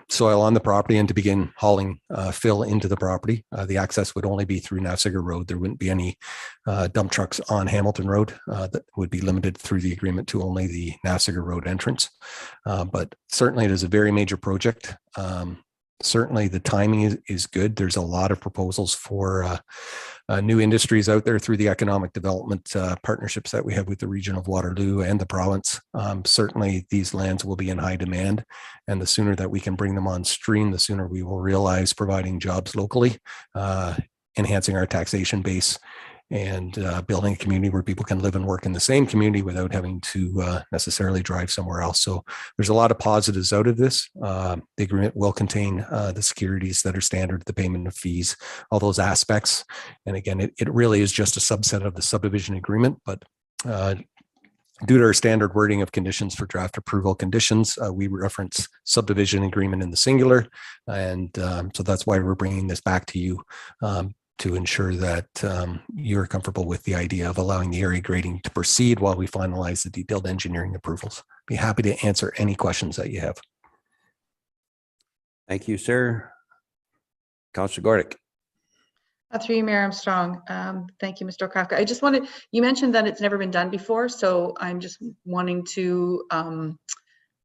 soil on the property and to begin hauling fill into the property. The access would only be through Nafziger Road. There wouldn't be any dump trucks on Hamilton Road. That would be limited through the agreement to only the Nafziger Road entrance. But certainly it is a very major project. Certainly the timing is good. There's a lot of proposals for new industries out there through the economic development partnerships that we have with the region of Waterloo and the province. Certainly these lands will be in high demand, and the sooner that we can bring them on stream, the sooner we will realize providing jobs locally, enhancing our taxation base, and building a community where people can live and work in the same community without having to necessarily drive somewhere else. So there's a lot of positives out of this. The agreement will contain the securities that are standard, the payment of fees, all those aspects. And again, it really is just a subset of the subdivision agreement, but due to our standard wording of conditions for draft approval conditions, we reference subdivision agreement in the singular. And so that's why we're bringing this back to you to ensure that you're comfortable with the idea of allowing the area grading to proceed while we finalize the detailed engineering approvals. Be happy to answer any questions that you have. Thank you, sir. Councillor Gordick. Through you, Mayor Armstrong. Thank you, Mr. Kafka. I just wanted, you mentioned that it's never been done before, so I'm just wanting to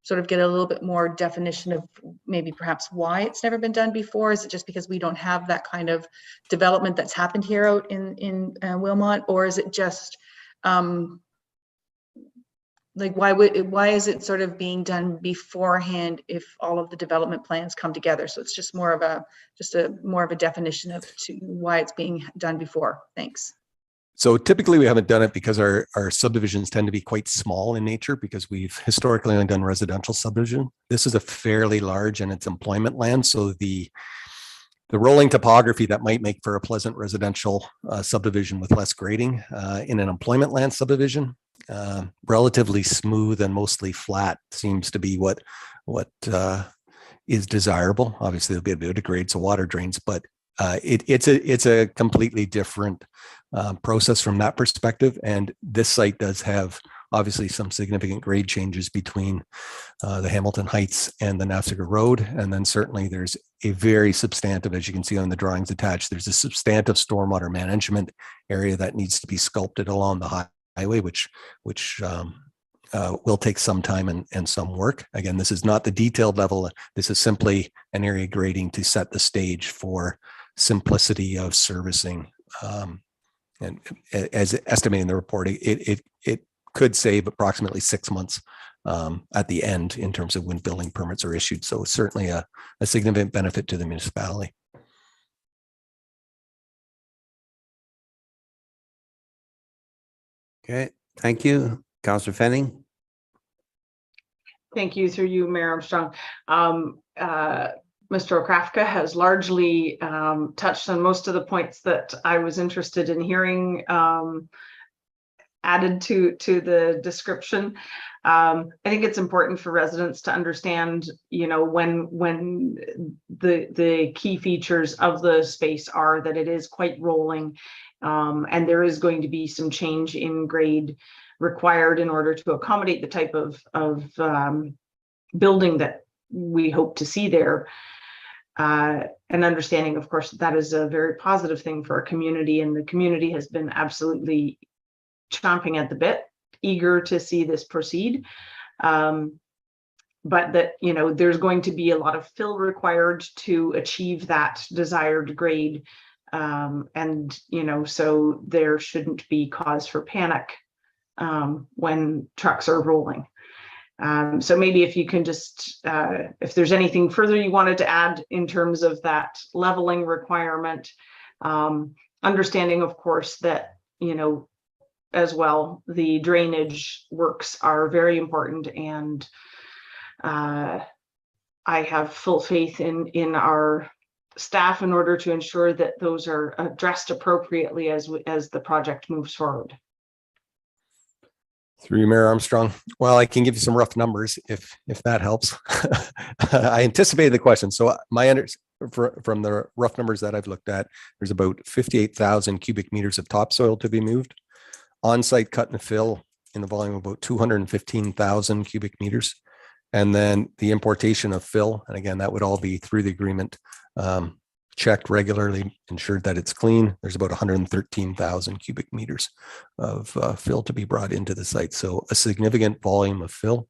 sort of get a little bit more definition of maybe perhaps why it's never been done before. Is it just because we don't have that kind of development that's happened here out in Wilmot, or is it just like why is it sort of being done beforehand if all of the development plans come together? So it's just more of a more of a definition of why it's being done before. Thanks. So typically we haven't done it because our subdivisions tend to be quite small in nature, because we've historically only done residential subdivision. This is a fairly large and it's employment land. So the rolling topography that might make for a pleasant residential subdivision with less grading in an employment land subdivision, relatively smooth and mostly flat seems to be what is desirable. Obviously there'll be a bit of grades of water drains, but it's a completely different process from that perspective. And this site does have obviously some significant grade changes between the Hamilton Heights and the Nafziger Road. And then certainly there's a very substantive, as you can see on the drawings attached, there's a substantive stormwater management area that needs to be sculpted along the highway, which will take some time and some work. Again, this is not the detailed level. This is simply an area grading to set the stage for simplicity of servicing. And as estimated in the report, it could save approximately 6 months at the end in terms of when building permits are issued. So certainly a significant benefit to the municipality. Okay, thank you. Councillor Fenning. Thank you, through you, Mayor Armstrong. Mr. Okrafka has largely touched on most of the points that I was interested in hearing added to the description. I think it's important for residents to understand, you know, when the key features of the space are that it is quite rolling, And there is going to be some change in grade required in order to accommodate the type of building that we hope to see there. And understanding, of course, that is a very positive thing for our community, and the community has been absolutely chomping at the bit, eager to see this proceed. But that, you know, there's going to be a lot of fill required to achieve that desired grade. And, you know, so there shouldn't be cause for panic when trucks are rolling. So maybe if you can just, if there's anything further you wanted to add in terms of that leveling requirement, understanding, of course, that, you know, as well, the drainage works are very important, and I have full faith in our staff in order to ensure that those are addressed appropriately as the project moves forward. Through you, Mayor Armstrong. Well, I can give you some rough numbers if that helps. I anticipated the question. So from the rough numbers that I've looked at, there's about 58,000 cubic meters of topsoil to be moved. On-site cut and fill in the volume of about 215,000 cubic meters. And then the importation of fill, and again, that would all be through the agreement, checked regularly, ensured that it's clean. There's about 113,000 cubic meters of fill to be brought into the site. So a significant volume of fill.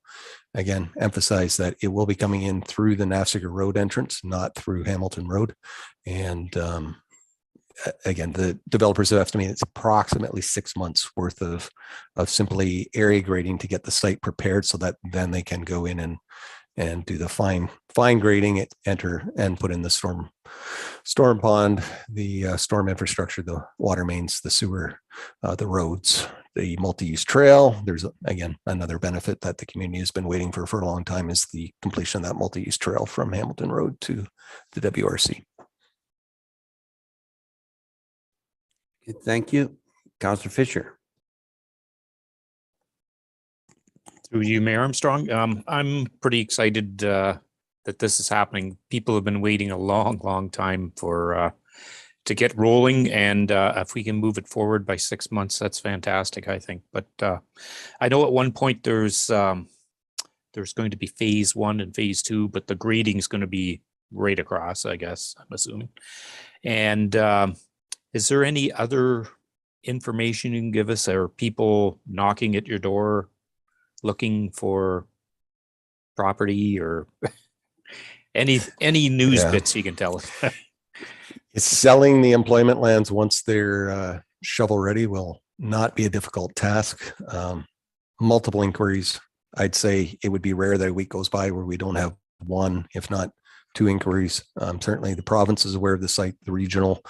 Again, emphasize that it will be coming in through the Nafziger Road entrance, not through Hamilton Road. And again, the developers have estimated it's approximately 6 months worth of simply area grading to get the site prepared so that then they can go in and do the fine grading, enter and put in the storm pond, the storm infrastructure, the water mains, the sewer, the roads, the multi-use trail. There's again another benefit that the community has been waiting for a long time is the completion of that multi-use trail from Hamilton Road to the WRC. Thank you. Councillor Fisher. Through you, Mayor Armstrong. I'm pretty excited that this is happening. People have been waiting a long time for to get rolling, and if we can move it forward by 6 months, that's fantastic, I think. But I know at one point there's going to be phase 1 and phase 2, but the grading is going to be right across, I guess, I'm assuming. And is there any other information you can give us? Are people knocking at your door looking for property, or any news bits you can tell us? It's selling the employment lands once they're shovel ready will not be a difficult task. Multiple inquiries. I'd say it would be rare that a week goes by where we don't have one, if not 2 inquiries. Certainly the province is aware of the site. The regional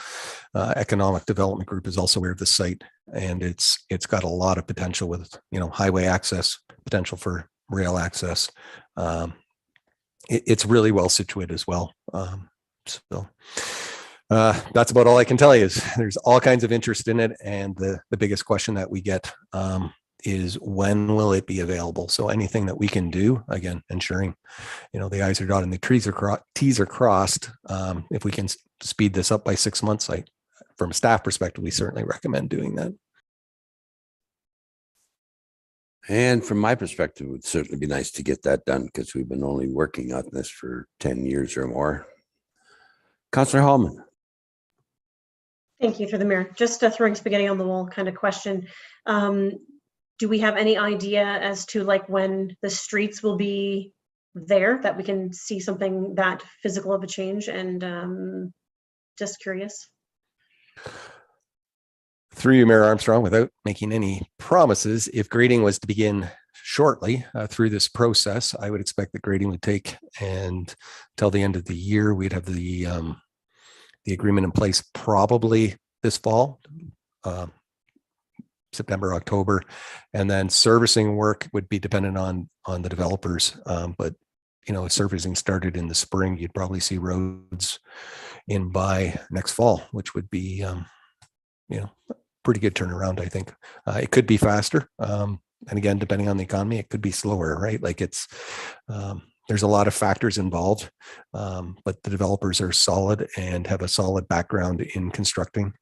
economic development group is also aware of the site, and it's got a lot of potential with, you know, highway access, potential for rail access. It's really well situated as well. So that's about all I can tell you. Is there's all kinds of interest in it, and the biggest question that we get is when will it be available? So anything that we can do, again, ensuring, you know, the I's are dotted and the T's are crossed. If we can speed this up by 6 months, from a staff perspective, we certainly recommend doing that. And from my perspective, it would certainly be nice to get that done because we've been only working on this for 10 years or more. Councillor Hallman. Thank you, through the mayor. Just throwing spaghetti on the wall kind of question. Do we have any idea as to like when the streets will be there, that we can see something that physical of a change? And just curious. Through you, Mayor Armstrong, without making any promises, if grading was to begin shortly through this process, I would expect that grading would take until the end of the year. We'd have the agreement in place probably this fall, September, October, and then servicing work would be dependent on the developers. But you know, if servicing started in the spring, you'd probably see roads in by next fall, which would be you know, pretty good turnaround, I think. It could be faster. And again, depending on the economy, it could be slower, right? Like it's There's a lot of factors involved, but the developers are solid and have a solid background in constructing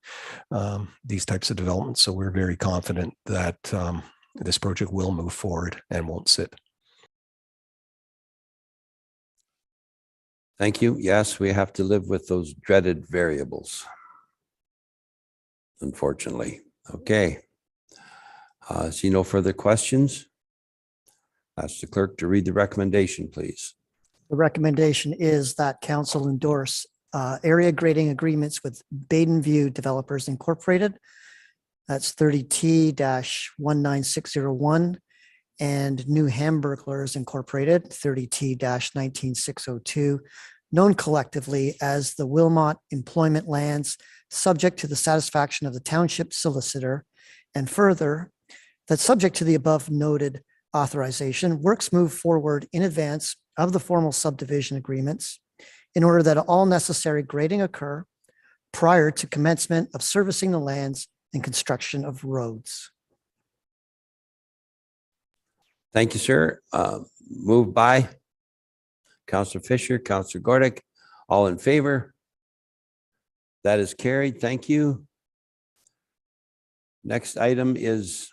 these types of developments. So we're very confident that this project will move forward and won't sit. Thank you. Yes, we have to live with those dreaded variables, unfortunately. Okay. See no further questions. Ask the clerk to read the recommendation, please. The recommendation is that council endorse area grading agreements with Baden View Developers Incorporated. That's 30T-19601, and New Hamburglers Incorporated, 30T-19602, known collectively as the Wilmot Employment Lands, subject to the satisfaction of the township solicitor, and further, that subject to the above noted authorization, works move forward in advance of the formal subdivision agreements in order that all necessary grading occur prior to commencement of servicing the lands and construction of roads. Thank you, sir. Moved by Councillor Fisher, Councillor Gordick. All in favor? That is carried. Thank you. Next item is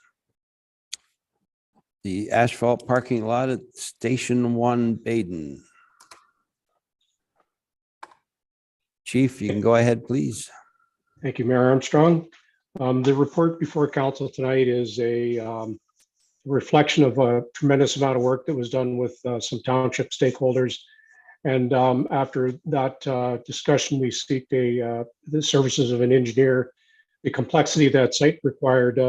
the asphalt parking lot at Station 1 Baden. Chief, you can go ahead, please. Thank you, Mayor Armstrong. The report before council tonight is a reflection of a tremendous amount of work that was done with some township stakeholders. And after that discussion, we seek the services of an engineer. The complexity of that site required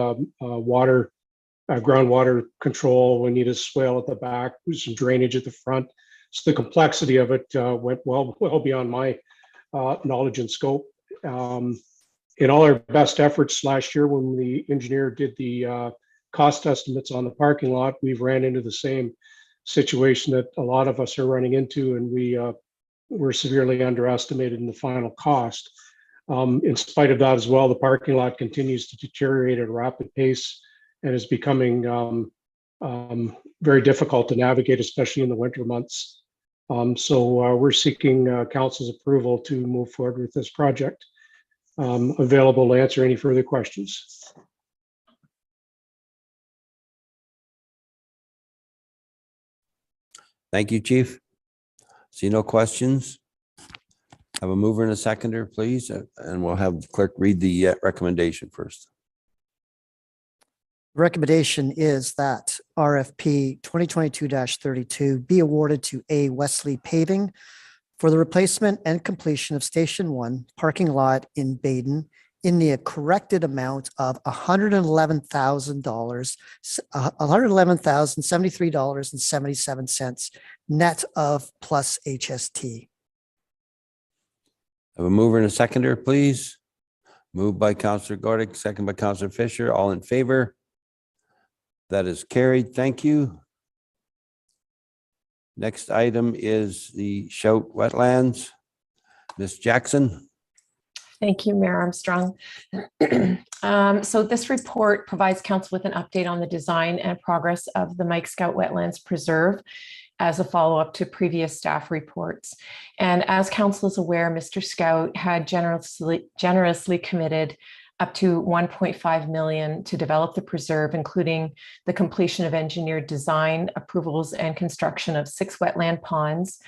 groundwater control. We need a swale at the back, some drainage at the front. So the complexity of it went well beyond my knowledge and scope. In all our best efforts last year, when the engineer did the cost estimates on the parking lot, we've ran into the same situation that a lot of us are running into, and we were severely underestimated in the final cost. In spite of that as well, the parking lot continues to deteriorate at a rapid pace and is becoming very difficult to navigate, especially in the winter months. So we're seeking council's approval to move forward with this project. Available to answer any further questions. Thank you, Chief. See no questions. Have a mover and a seconder, please, and we'll have the clerk read the recommendation first. Recommendation is that RFP 2022-32 be awarded to A. Wesley Paving for the replacement and completion of Station 1 parking lot in Baden in the corrected amount of $111,073.77 net of plus HST. Have a mover and a seconder, please. Moved by Councillor Gordick, second by Councillor Fisher. All in favor? That is carried. Thank you. Next item is the Shout Wetlands. Ms. Jackson. Thank you, Mayor Armstrong. So this report provides council with an update on the design and progress of the Mike Scout Wetlands Preserve as a follow-up to previous staff reports. And as council is aware, Mr. Scout had generously committed up to $1.5 million to develop the preserve, including the completion of engineered design, approvals, and construction of 6 wetland ponds,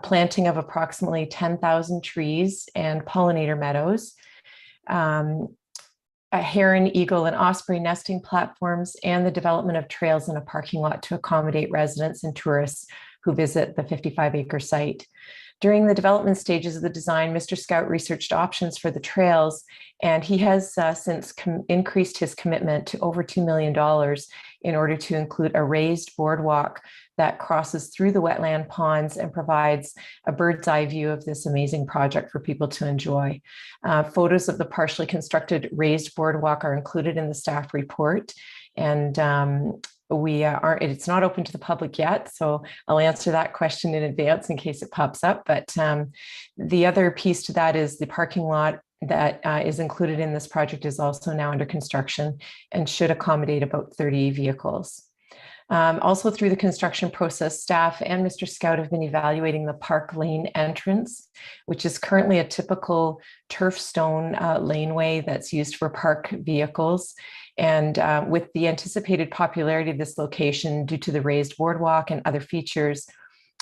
planting of approximately 10,000 trees and pollinator meadows, a heron, eagle, and osprey nesting platforms, and the development of trails in a parking lot to accommodate residents and tourists who visit the 55-acre site. During the development stages of the design, Mr. Scout researched options for the trails, and he has since increased his commitment to over $2 million in order to include a raised boardwalk that crosses through the wetland ponds and provides a bird's eye view of this amazing project for people to enjoy. Photos of the partially constructed raised boardwalk are included in the staff report, and it's not open to the public yet, so I'll answer that question in advance in case it pops up. But the other piece to that is the parking lot that is included in this project is also now under construction and should accommodate about 30 vehicles. Also through the construction process, staff and Mr. Scout have been evaluating the Park Lane entrance, which is currently a typical turf stone laneway that's used for park vehicles. And with the anticipated popularity of this location due to the raised boardwalk and other features,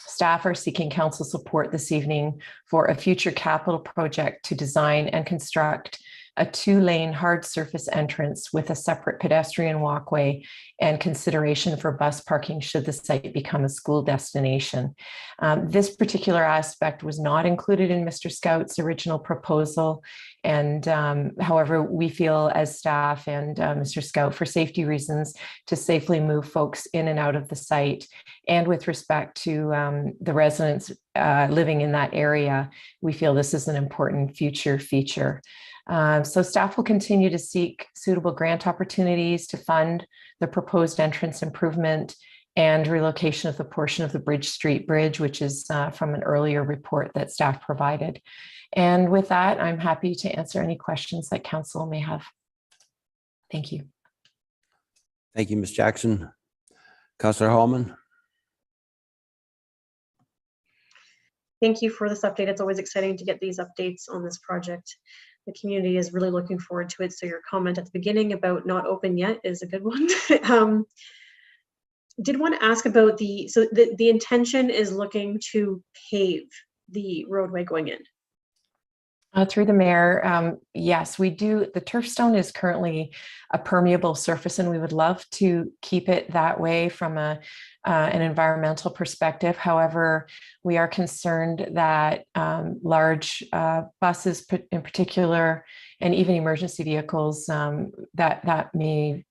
staff are seeking council support this evening for a future capital project to design and construct a 2-lane hard surface entrance with a separate pedestrian walkway and consideration for bus parking should the site become a school destination. This particular aspect was not included in Mr. Scout's original proposal. And however, we feel as staff and Mr. Scout, for safety reasons, to safely move folks in and out of the site. And with respect to the residents living in that area, we feel this is an important future feature. So staff will continue to seek suitable grant opportunities to fund the proposed entrance improvement and relocation of the portion of the Bridge Street Bridge, which is from an earlier report that staff provided. And with that, I'm happy to answer any questions that council may have. Thank you. Thank you, Ms. Jackson. Councillor Hallman. Thank you for this update. It's always exciting to get these updates on this project. The community is really looking forward to it. So your comment at the beginning about not open yet is a good one. Did want to ask about the intention is looking to pave the roadway going in. Through the mayor, yes, we do. The turf stone is currently a permeable surface, and we would love to keep it that way from an environmental perspective. However, we are concerned that large buses in particular, and even emergency vehicles, that may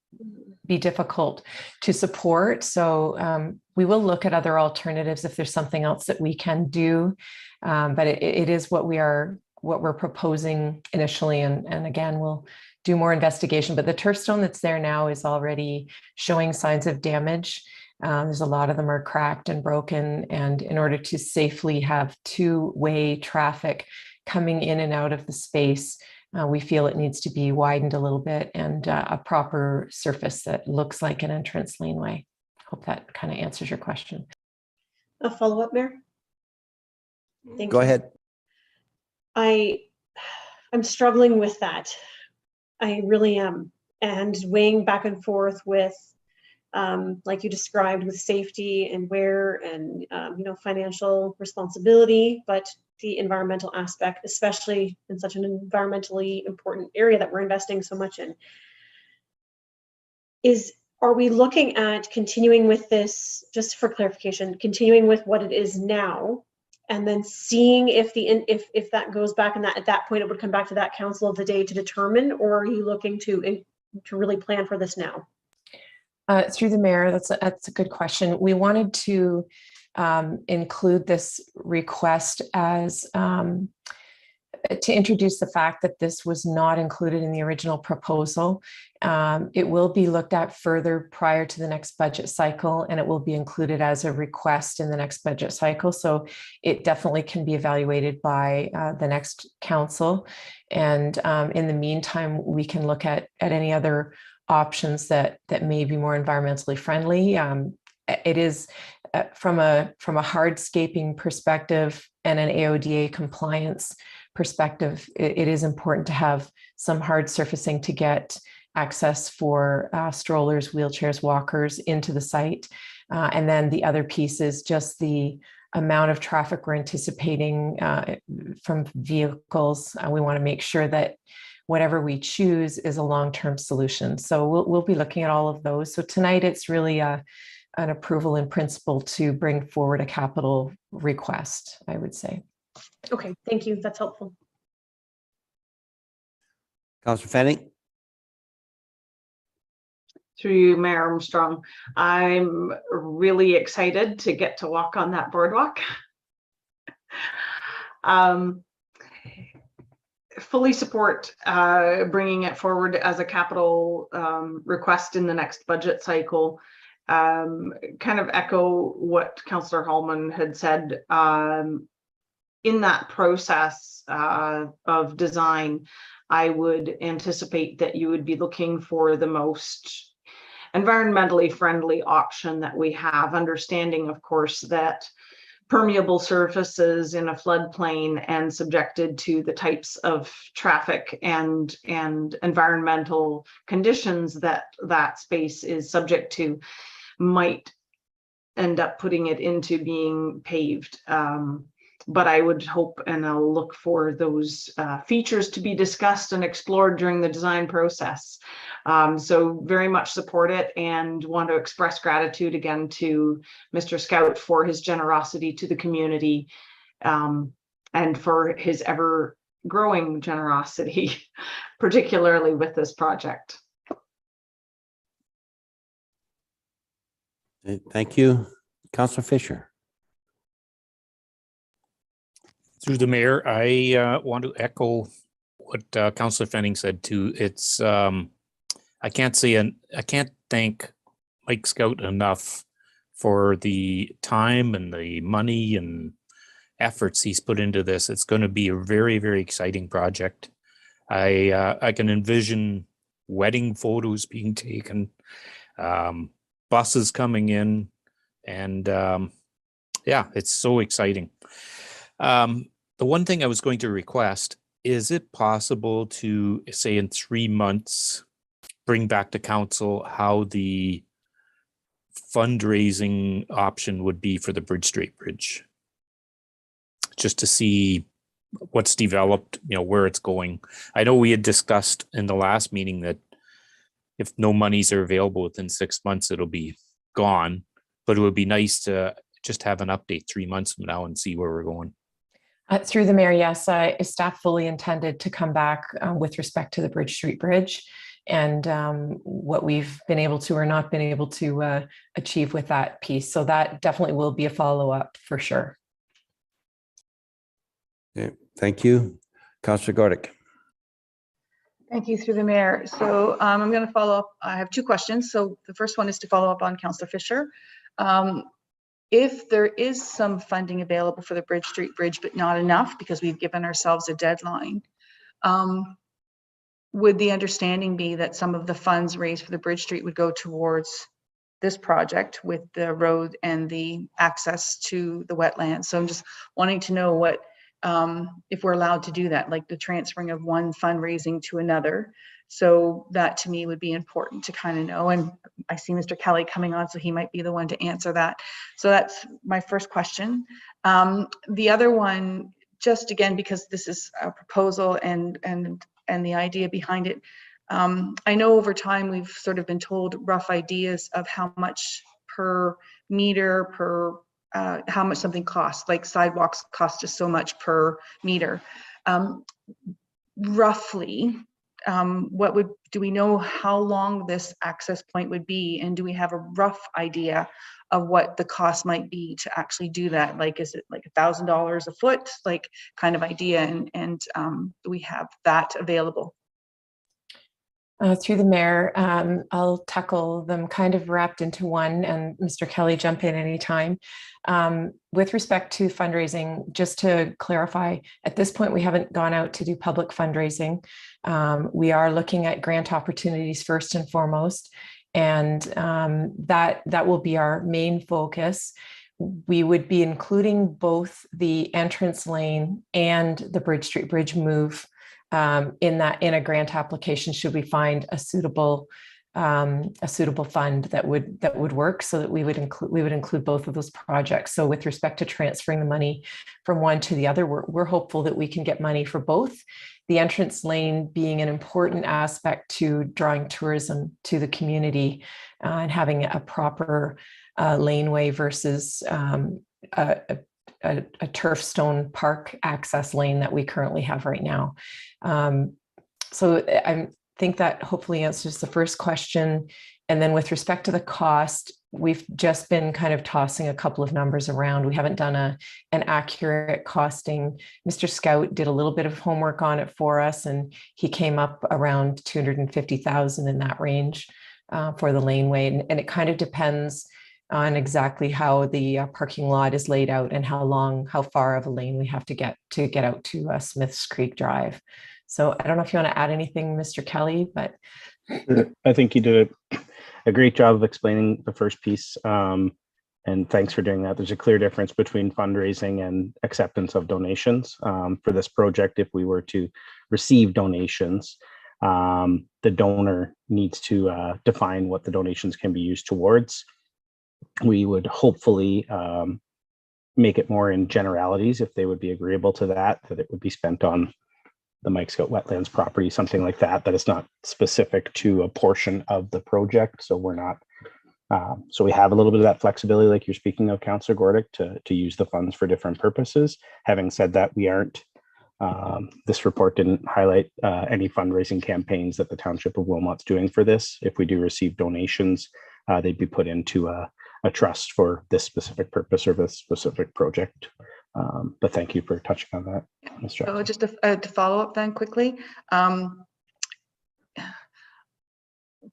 be difficult to support. So we will look at other alternatives if there's something else that we can do. But it is what we're proposing initially. And again, we'll do more investigation, but the turf stone that's there now is already showing signs of damage. There's a lot of them are cracked and broken. And in order to safely have two-way traffic coming in and out of the space, we feel it needs to be widened a little bit and a proper surface that looks like an entrance laneway. Hope that kind of answers your question. A follow-up, Mayor? Go ahead. I'm struggling with that. I really am. And weighing back and forth with, like you described, with safety and wear and, financial responsibility, but the environmental aspect, especially in such an environmentally important area that we're investing so much in. Are we looking at continuing with this, just for clarification, continuing with what it is now, and then seeing if that goes back, and that at that point it would come back to that council of the day to determine, or are you looking to really plan for this now? Through the mayor, that's a good question. We wanted to include this request as to introduce the fact that this was not included in the original proposal. It will be looked at further prior to the next budget cycle, and it will be included as a request in the next budget cycle. So it definitely can be evaluated by the next council. And in the meantime, we can look at any other options that may be more environmentally friendly. It is from a hardscaping perspective and an AODA compliance perspective, it is important to have some hard surfacing to get access for strollers, wheelchairs, walkers into the site. And then the other piece is just the amount of traffic we're anticipating from vehicles. We want to make sure that whatever we choose is a long-term solution. So we'll be looking at all of those. So tonight it's really an approval in principle to bring forward a capital request, I would say. Okay, thank you. That's helpful. Councillor Fanning. Through you, Mayor Armstrong. I'm really excited to get to walk on that boardwalk. Fully support bringing it forward as a capital request in the next budget cycle. Kind of echo what Councillor Hallman had said. In that process of design, I would anticipate that you would be looking for the most environmentally friendly option that we have, understanding, of course, that permeable surfaces in a floodplain and subjected to the types of traffic and environmental conditions that that space is subject to might end up putting it into being paved. But I would hope, and I'll look for those features to be discussed and explored during the design process. So very much support it, and want to express gratitude again to Mr. Scout for his generosity to the community, and for his ever growing generosity, particularly with this project. Thank you. Councillor Fisher. Through the mayor, I want to echo what Councillor Fenning said too. It's I can't thank Mike Scout enough for the time and the money and efforts he's put into this. It's going to be a very, very exciting project. I can envision wedding photos being taken, buses coming in, and yeah, it's so exciting. The one thing I was going to request, is it possible to, say, in 3 months, bring back to council how the fundraising option would be for the Bridge Street Bridge? Just to see what's developed, where it's going. I know we had discussed in the last meeting that if no monies are available within 6 months, it'll be gone, but it would be nice to just have an update 3 months from now and see where we're going. Through the mayor, yes, staff fully intended to come back with respect to the Bridge Street Bridge and what we've been able to or not been able to achieve with that piece. So that definitely will be a follow-up for sure. Okay, thank you. Councillor Gordick. Thank you, through the mayor. So I'm going to follow up. I have 2 questions. So the first one is to follow up on Councillor Fisher. If there is some funding available for the Bridge Street Bridge, but not enough because we've given ourselves a deadline, would the understanding be that some of the funds raised for the Bridge Street would go towards this project with the road and the access to the wetlands? So I'm just wanting to know what, if we're allowed to do that, like the transferring of one fundraising to another. So that to me would be important to kind of know. And I see Mr. Kelly coming on, so he might be the one to answer that. So that's my first question. The other one, just again, because this is a proposal and the idea behind it, I know over time we've sort of been told rough ideas of how much per meter, per how much something costs, like sidewalks cost just so much per meter. Roughly, do we know how long this access point would be, and do we have a rough idea of what the cost might be to actually do that? Like, is it like $1,000 a foot, like kind of idea, and do we have that available? Through the mayor, I'll tackle them kind of wrapped into one, and Mr. Kelly, jump in anytime. With respect to fundraising, just to clarify, at this point, we haven't gone out to do public fundraising. We are looking at grant opportunities first and foremost, and that will be our main focus. We would be including both the entrance lane and the Bridge Street Bridge move in a grant application, should we find a suitable fund that would work, so that we would include both of those projects. So with respect to transferring the money from one to the other, we're hopeful that we can get money for both. The entrance lane being an important aspect to drawing tourism to the community and having a proper laneway versus a turf stone park access lane that we currently have right now. So I think that hopefully answers the first question. And then with respect to the cost, we've just been kind of tossing a couple of numbers around. We haven't done an accurate costing. Mr. Scout did a little bit of homework on it for us, and he came up around 250,000 in that range for the laneway. And it kind of depends on exactly how the parking lot is laid out and how far of a lane we have to get out to Smiths Creek Drive. So I don't know if you want to add anything, Mr. Kelly, but I think you did a great job of explaining the first piece. And thanks for doing that. There's a clear difference between fundraising and acceptance of donations. For this project, if we were to receive donations, the donor needs to define what the donations can be used towards. We would hopefully make it more in generalities if they would be agreeable to that it would be spent on the Mike Scout wetlands property, something like that, that is not specific to a portion of the project. So we're not, so we have a little bit of that flexibility, like you're speaking of, Councillor Gordick, to use the funds for different purposes. Having said that, we aren't, this report didn't highlight any fundraising campaigns that the Township of Wilmot's doing for this. If we do receive donations, they'd be put into a trust for this specific purpose or this specific project. But thank you for touching on that, Ms. Jackson. So just to follow up then quickly,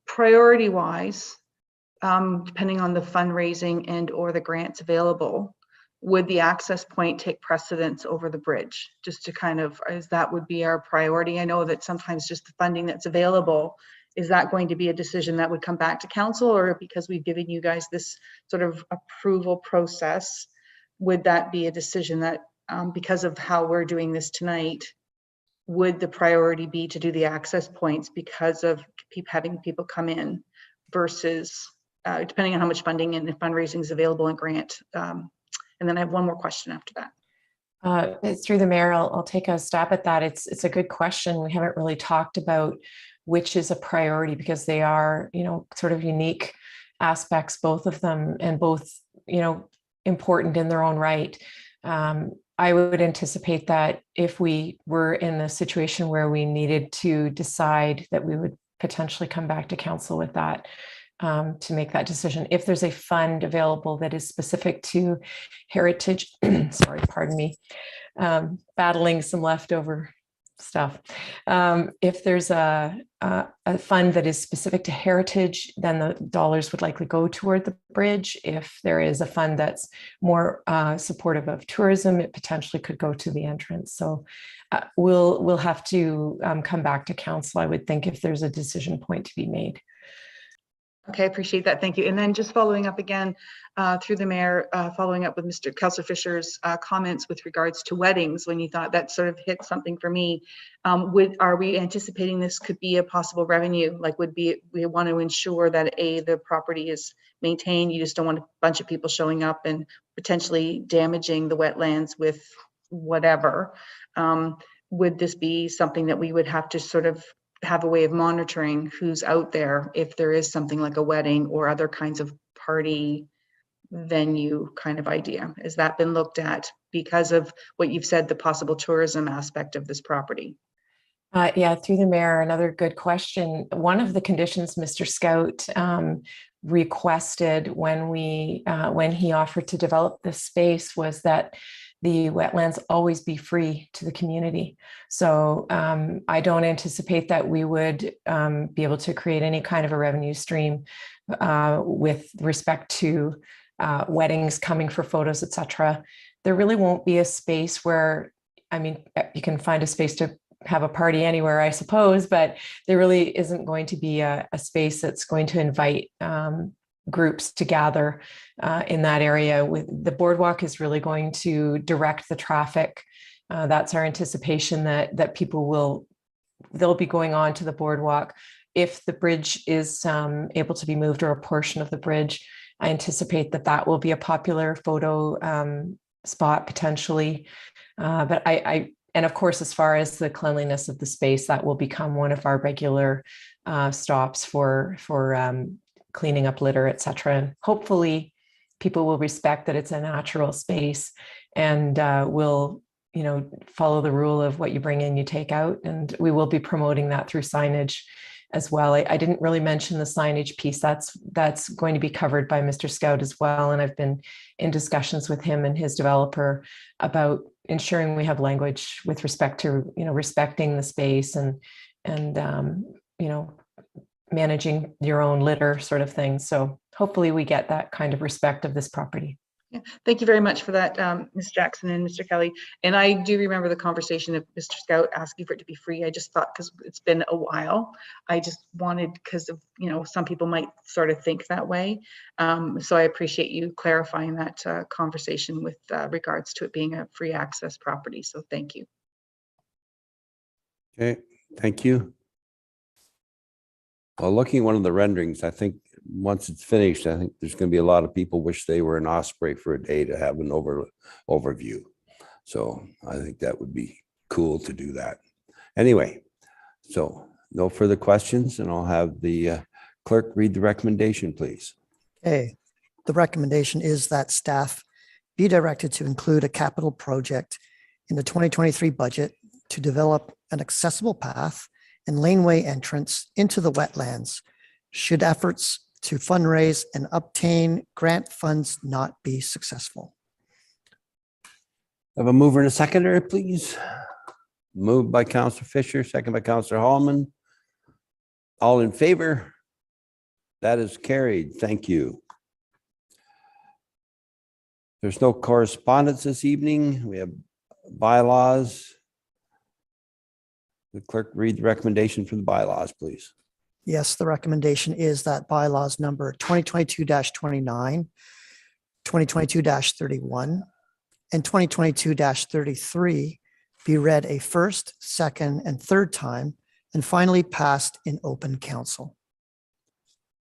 priority wise, depending on the fundraising and or the grants available, would the access point take precedence over the bridge? Just to kind of, as that would be our priority. I know that sometimes just the funding that's available, is that going to be a decision that would come back to council, or because we've given you guys this sort of approval process, would that be a decision that because of how we're doing this tonight, would the priority be to do the access points because of having people come in versus depending on how much funding and fundraising is available and grant? And then I have one more question after that. Through the mayor, I'll take a stab at that. It's a good question. We haven't really talked about which is a priority because they are, sort of unique aspects, both of them, and both, important in their own right. I would anticipate that if we were in the situation where we needed to decide, that we would potentially come back to council with that. To make that decision. If there's a fund available that is specific to heritage, sorry, pardon me, battling some leftover stuff. If there's a fund that is specific to heritage, then the dollars would likely go toward the bridge. If there is a fund that's more supportive of tourism, it potentially could go to the entrance. So we'll have to come back to council, I would think, if there's a decision point to be made. Okay, I appreciate that. Thank you. And then just following up again through the mayor, following up with Mr. Councillor Fisher's comments with regards to weddings, when you thought that sort of hit something for me. Are we anticipating this could be a possible revenue? Like we want to ensure that the property is maintained. You just don't want a bunch of people showing up and potentially damaging the wetlands with whatever. Would this be something that we would have to sort of have a way of monitoring who's out there if there is something like a wedding or other kinds of party venue kind of idea? Has that been looked at because of what you've said, the possible tourism aspect of this property? Yeah, through the mayor, another good question. One of the conditions Mr. Scout requested when he offered to develop this space was that the wetlands always be free to the community. So I don't anticipate that we would be able to create any kind of a revenue stream with respect to weddings coming for photos, etc. There really won't be a space where, you can find a space to have a party anywhere, I suppose, but there really isn't going to be a space that's going to invite groups to gather in that area. With the boardwalk is really going to direct the traffic. That's our anticipation, that people they'll be going on to the boardwalk. If the bridge is able to be moved, or a portion of the bridge, I anticipate that will be a popular photo spot potentially. But and of course, as far as the cleanliness of the space, that will become one of our regular stops for cleaning up litter, etc. And hopefully people will respect that it's a natural space and will, follow the rule of what you bring in, you take out. And we will be promoting that through signage as well. I didn't really mention the signage piece. That's going to be covered by Mr. Scout as well. And I've been in discussions with him and his developer about ensuring we have language with respect to, respecting the space and managing your own litter sort of thing. So hopefully we get that kind of respect of this property. Yeah, thank you very much for that, Ms. Jackson and Mr. Kelly. And I do remember the conversation of Mr. Scout asking for it to be free. I just thought, because it's been a while, I just wanted, because of, you know, some people might sort of think that way. So I appreciate you clarifying that conversation with regards to it being a free access property. So thank you. Okay, thank you. Well, looking at one of the renderings, I think once it's finished, I think there's going to be a lot of people wish they were in Osprey for a day to have an overview. So I think that would be cool to do that. Anyway, so no further questions, and I'll have the clerk read the recommendation, please. Okay, the recommendation is that staff be directed to include a capital project in the 2023 budget to develop an accessible path and laneway entrance into the wetlands should efforts to fundraise and obtain grant funds not be successful. Have a mover and a seconder, please. Moved by Councillor Fisher, second by Councillor Hallman. All in favor? That is carried. Thank you. There's no correspondence this evening. We have bylaws. The clerk read the recommendation for the bylaws, please. Yes, the recommendation is that bylaws number 2022-29, 2022-31, and 2022-33 be read a first, second, and third time, and finally passed in open council.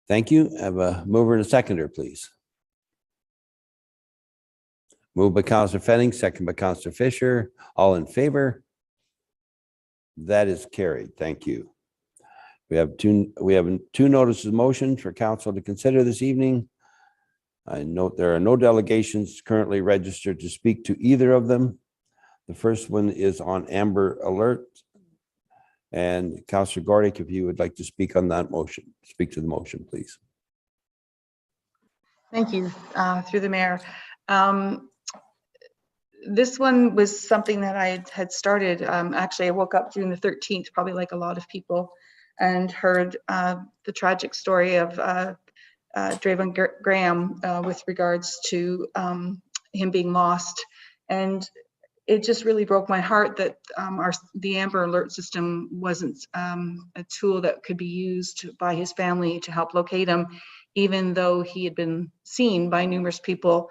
Thank you. Have a mover and a seconder, please. Moved by Councillor Fenning, second by Councillor Fisher. All in favor? That is carried. Thank you. We have two notices of motion for council to consider this evening. I note there are no delegations currently registered to speak to either of them. The first one is on Amber Alert. And Councillor Gordick, if you would like to speak on that motion, speak to the motion, please. Thank you, through the mayor. This one was something that I had started. Actually, I woke up June the 13th, probably like a lot of people, and heard the tragic story of Draven Graham with regards to him being lost. And it just really broke my heart that the Amber Alert system wasn't a tool that could be used by his family to help locate him, even though he had been seen by numerous people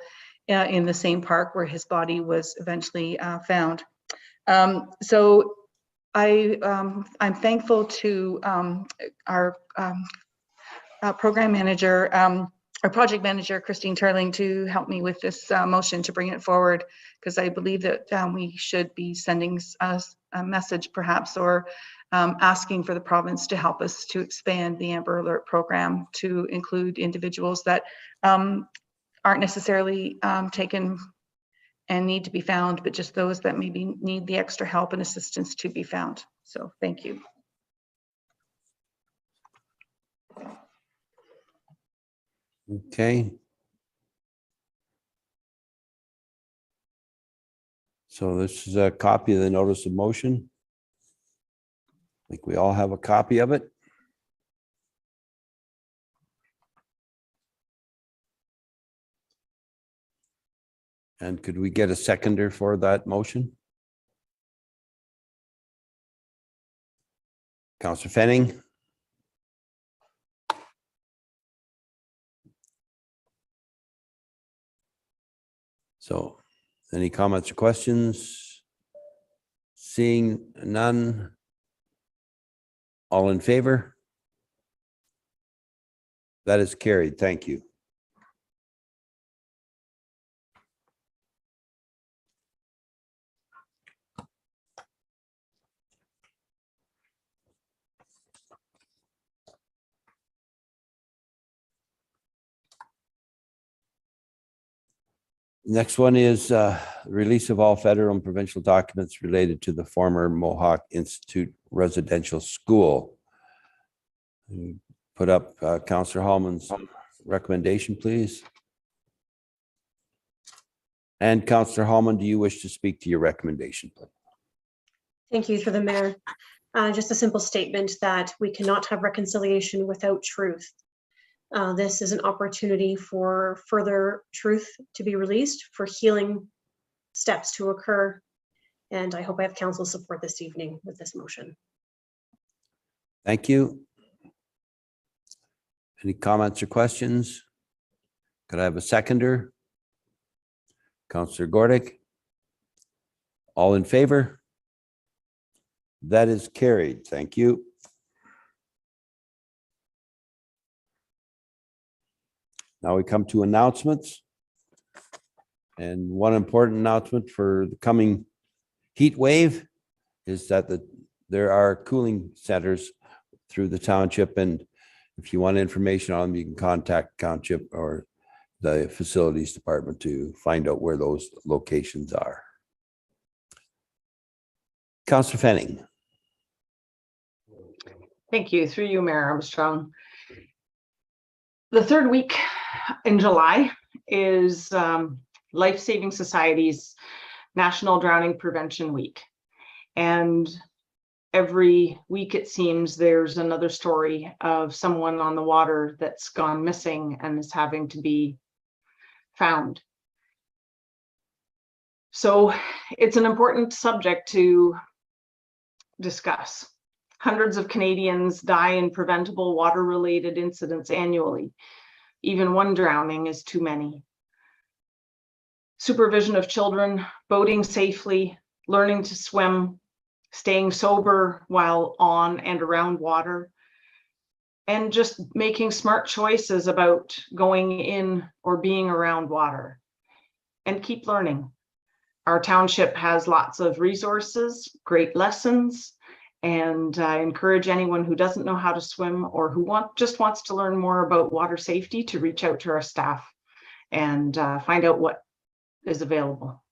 in the same park where his body was eventually found. So I'm thankful to our program manager, our project manager, Christine Turling, to help me with this motion to bring it forward, because I believe that we should be sending us a message perhaps, or asking for the province to help us to expand the Amber Alert program to include individuals that aren't necessarily taken and need to be found, but just those that maybe need the extra help and assistance to be found. So thank you. Okay. So this is a copy of the notice of motion. I think we all have a copy of it. And could we get a seconder for that motion? Councillor Fenning. So any comments or questions? Seeing none. All in favor? That is carried. Thank you. Next one is release of all federal and provincial documents related to the former Mohawk Institute Residential School. Put up Councillor Hallman's recommendation, please. And Councillor Hallman, do you wish to speak to your recommendation, please? Thank you, through the mayor. Just a simple statement that we cannot have reconciliation without truth. This is an opportunity for further truth to be released, for healing steps to occur. And I hope I have council support this evening with this motion. Thank you. Any comments or questions? Could I have a seconder? Councillor Gordick. All in favor? That is carried. Thank you. Now we come to announcements. And one important announcement for the coming heat wave is that there are cooling centers through the township, and if you want information on them, you can contact township or the facilities department to find out where those locations are. Councillor Fenning. Thank you. Through you, Mayor Armstrong. The third week in July is Life Saving Society's National Drowning Prevention Week. And every week, it seems, there's another story of someone on the water that's gone missing and is having to be found. So it's an important subject to discuss. Hundreds of Canadians die in preventable water-related incidents annually. Even one drowning is too many. Supervision of children, boating safely, learning to swim, staying sober while on and around water, and just making smart choices about going in or being around water. And keep learning. Our township has lots of resources, great lessons, and I encourage anyone who doesn't know how to swim or who just wants to learn more about water safety to reach out to our staff and find out what is available.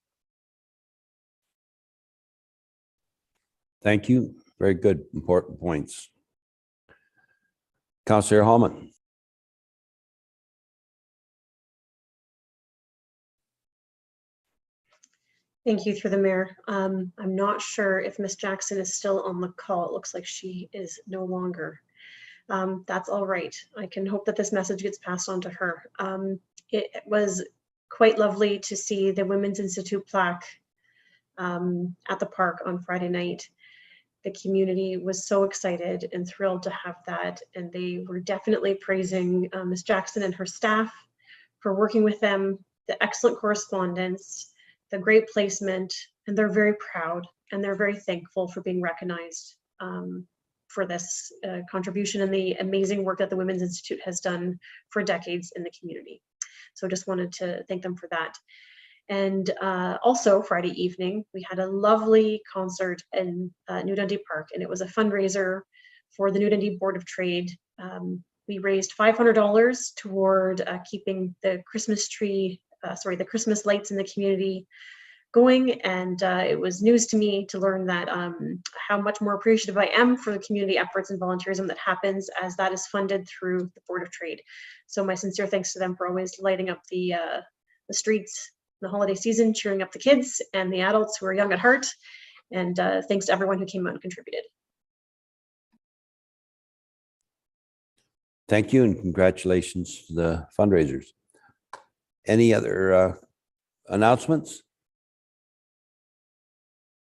Thank you. Very good, important points. Councillor Hallman. Thank you, through the mayor. I'm not sure if Ms. Jackson is still on the call. It looks like she is no longer. That's all right. I can hope that this message gets passed on to her. It was quite lovely to see the Women's Institute plaque at the park on Friday night. The community was so excited and thrilled to have that, and they were definitely praising Ms. Jackson and her staff for working with them, the excellent correspondence, the great placement, and they're very proud and they're very thankful for being recognized for this contribution and the amazing work that the Women's Institute has done for decades in the community. So just wanted to thank them for that. And also Friday evening, we had a lovely concert in New Dundee Park, and it was a fundraiser for the New Dundee Board of Trade. We raised $500 toward keeping the Christmas tree, the Christmas lights in the community going. And it was news to me to learn that how much more appreciative I am for the community efforts and volunteerism that happens, as that is funded through the Board of Trade. So my sincere thanks to them for always lighting up the streets the holiday season, cheering up the kids and the adults who are young at heart. And thanks to everyone who came out and contributed. Thank you, and congratulations to the fundraisers. Any other announcements?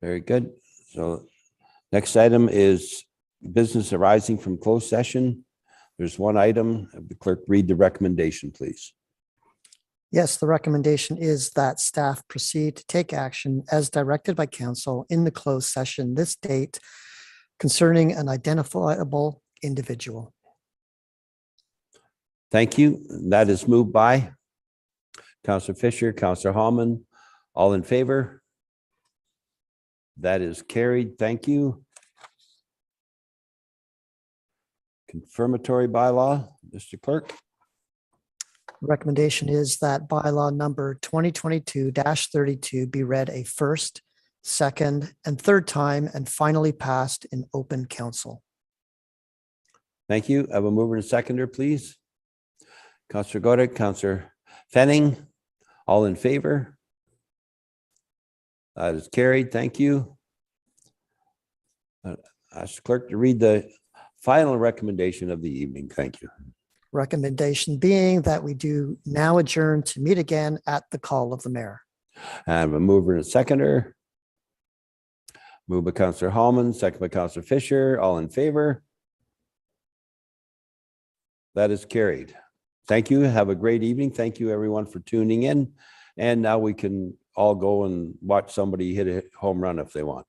Very good. So next item is business arising from closed session. There's one item. The clerk read the recommendation, please. Yes, the recommendation is that staff proceed to take action as directed by council in the closed session this date concerning an identifiable individual. Thank you. That is moved by Councillor Fisher, Councillor Hallman. All in favor? That is carried. Thank you. Confirmatory bylaw, Mr. Clerk. Recommendation is that bylaw number 2022-32 be read a first, second, and third time and finally passed in open council. Thank you. I have a mover and a seconder, please. Councillor Godek, Councillor Fenning, all in favor? That is carried. Thank you. Ask the clerk to read the final recommendation of the evening. Thank you. Recommendation being that we do now adjourn to meet again at the call of the mayor. I have a mover and a seconder. Moved by Councillor Hallman, second by Councillor Fisher. All in favor? That is carried. Thank you. Have a great evening. Thank you, everyone, for tuning in. And now we can all go and watch somebody hit a home run if they want.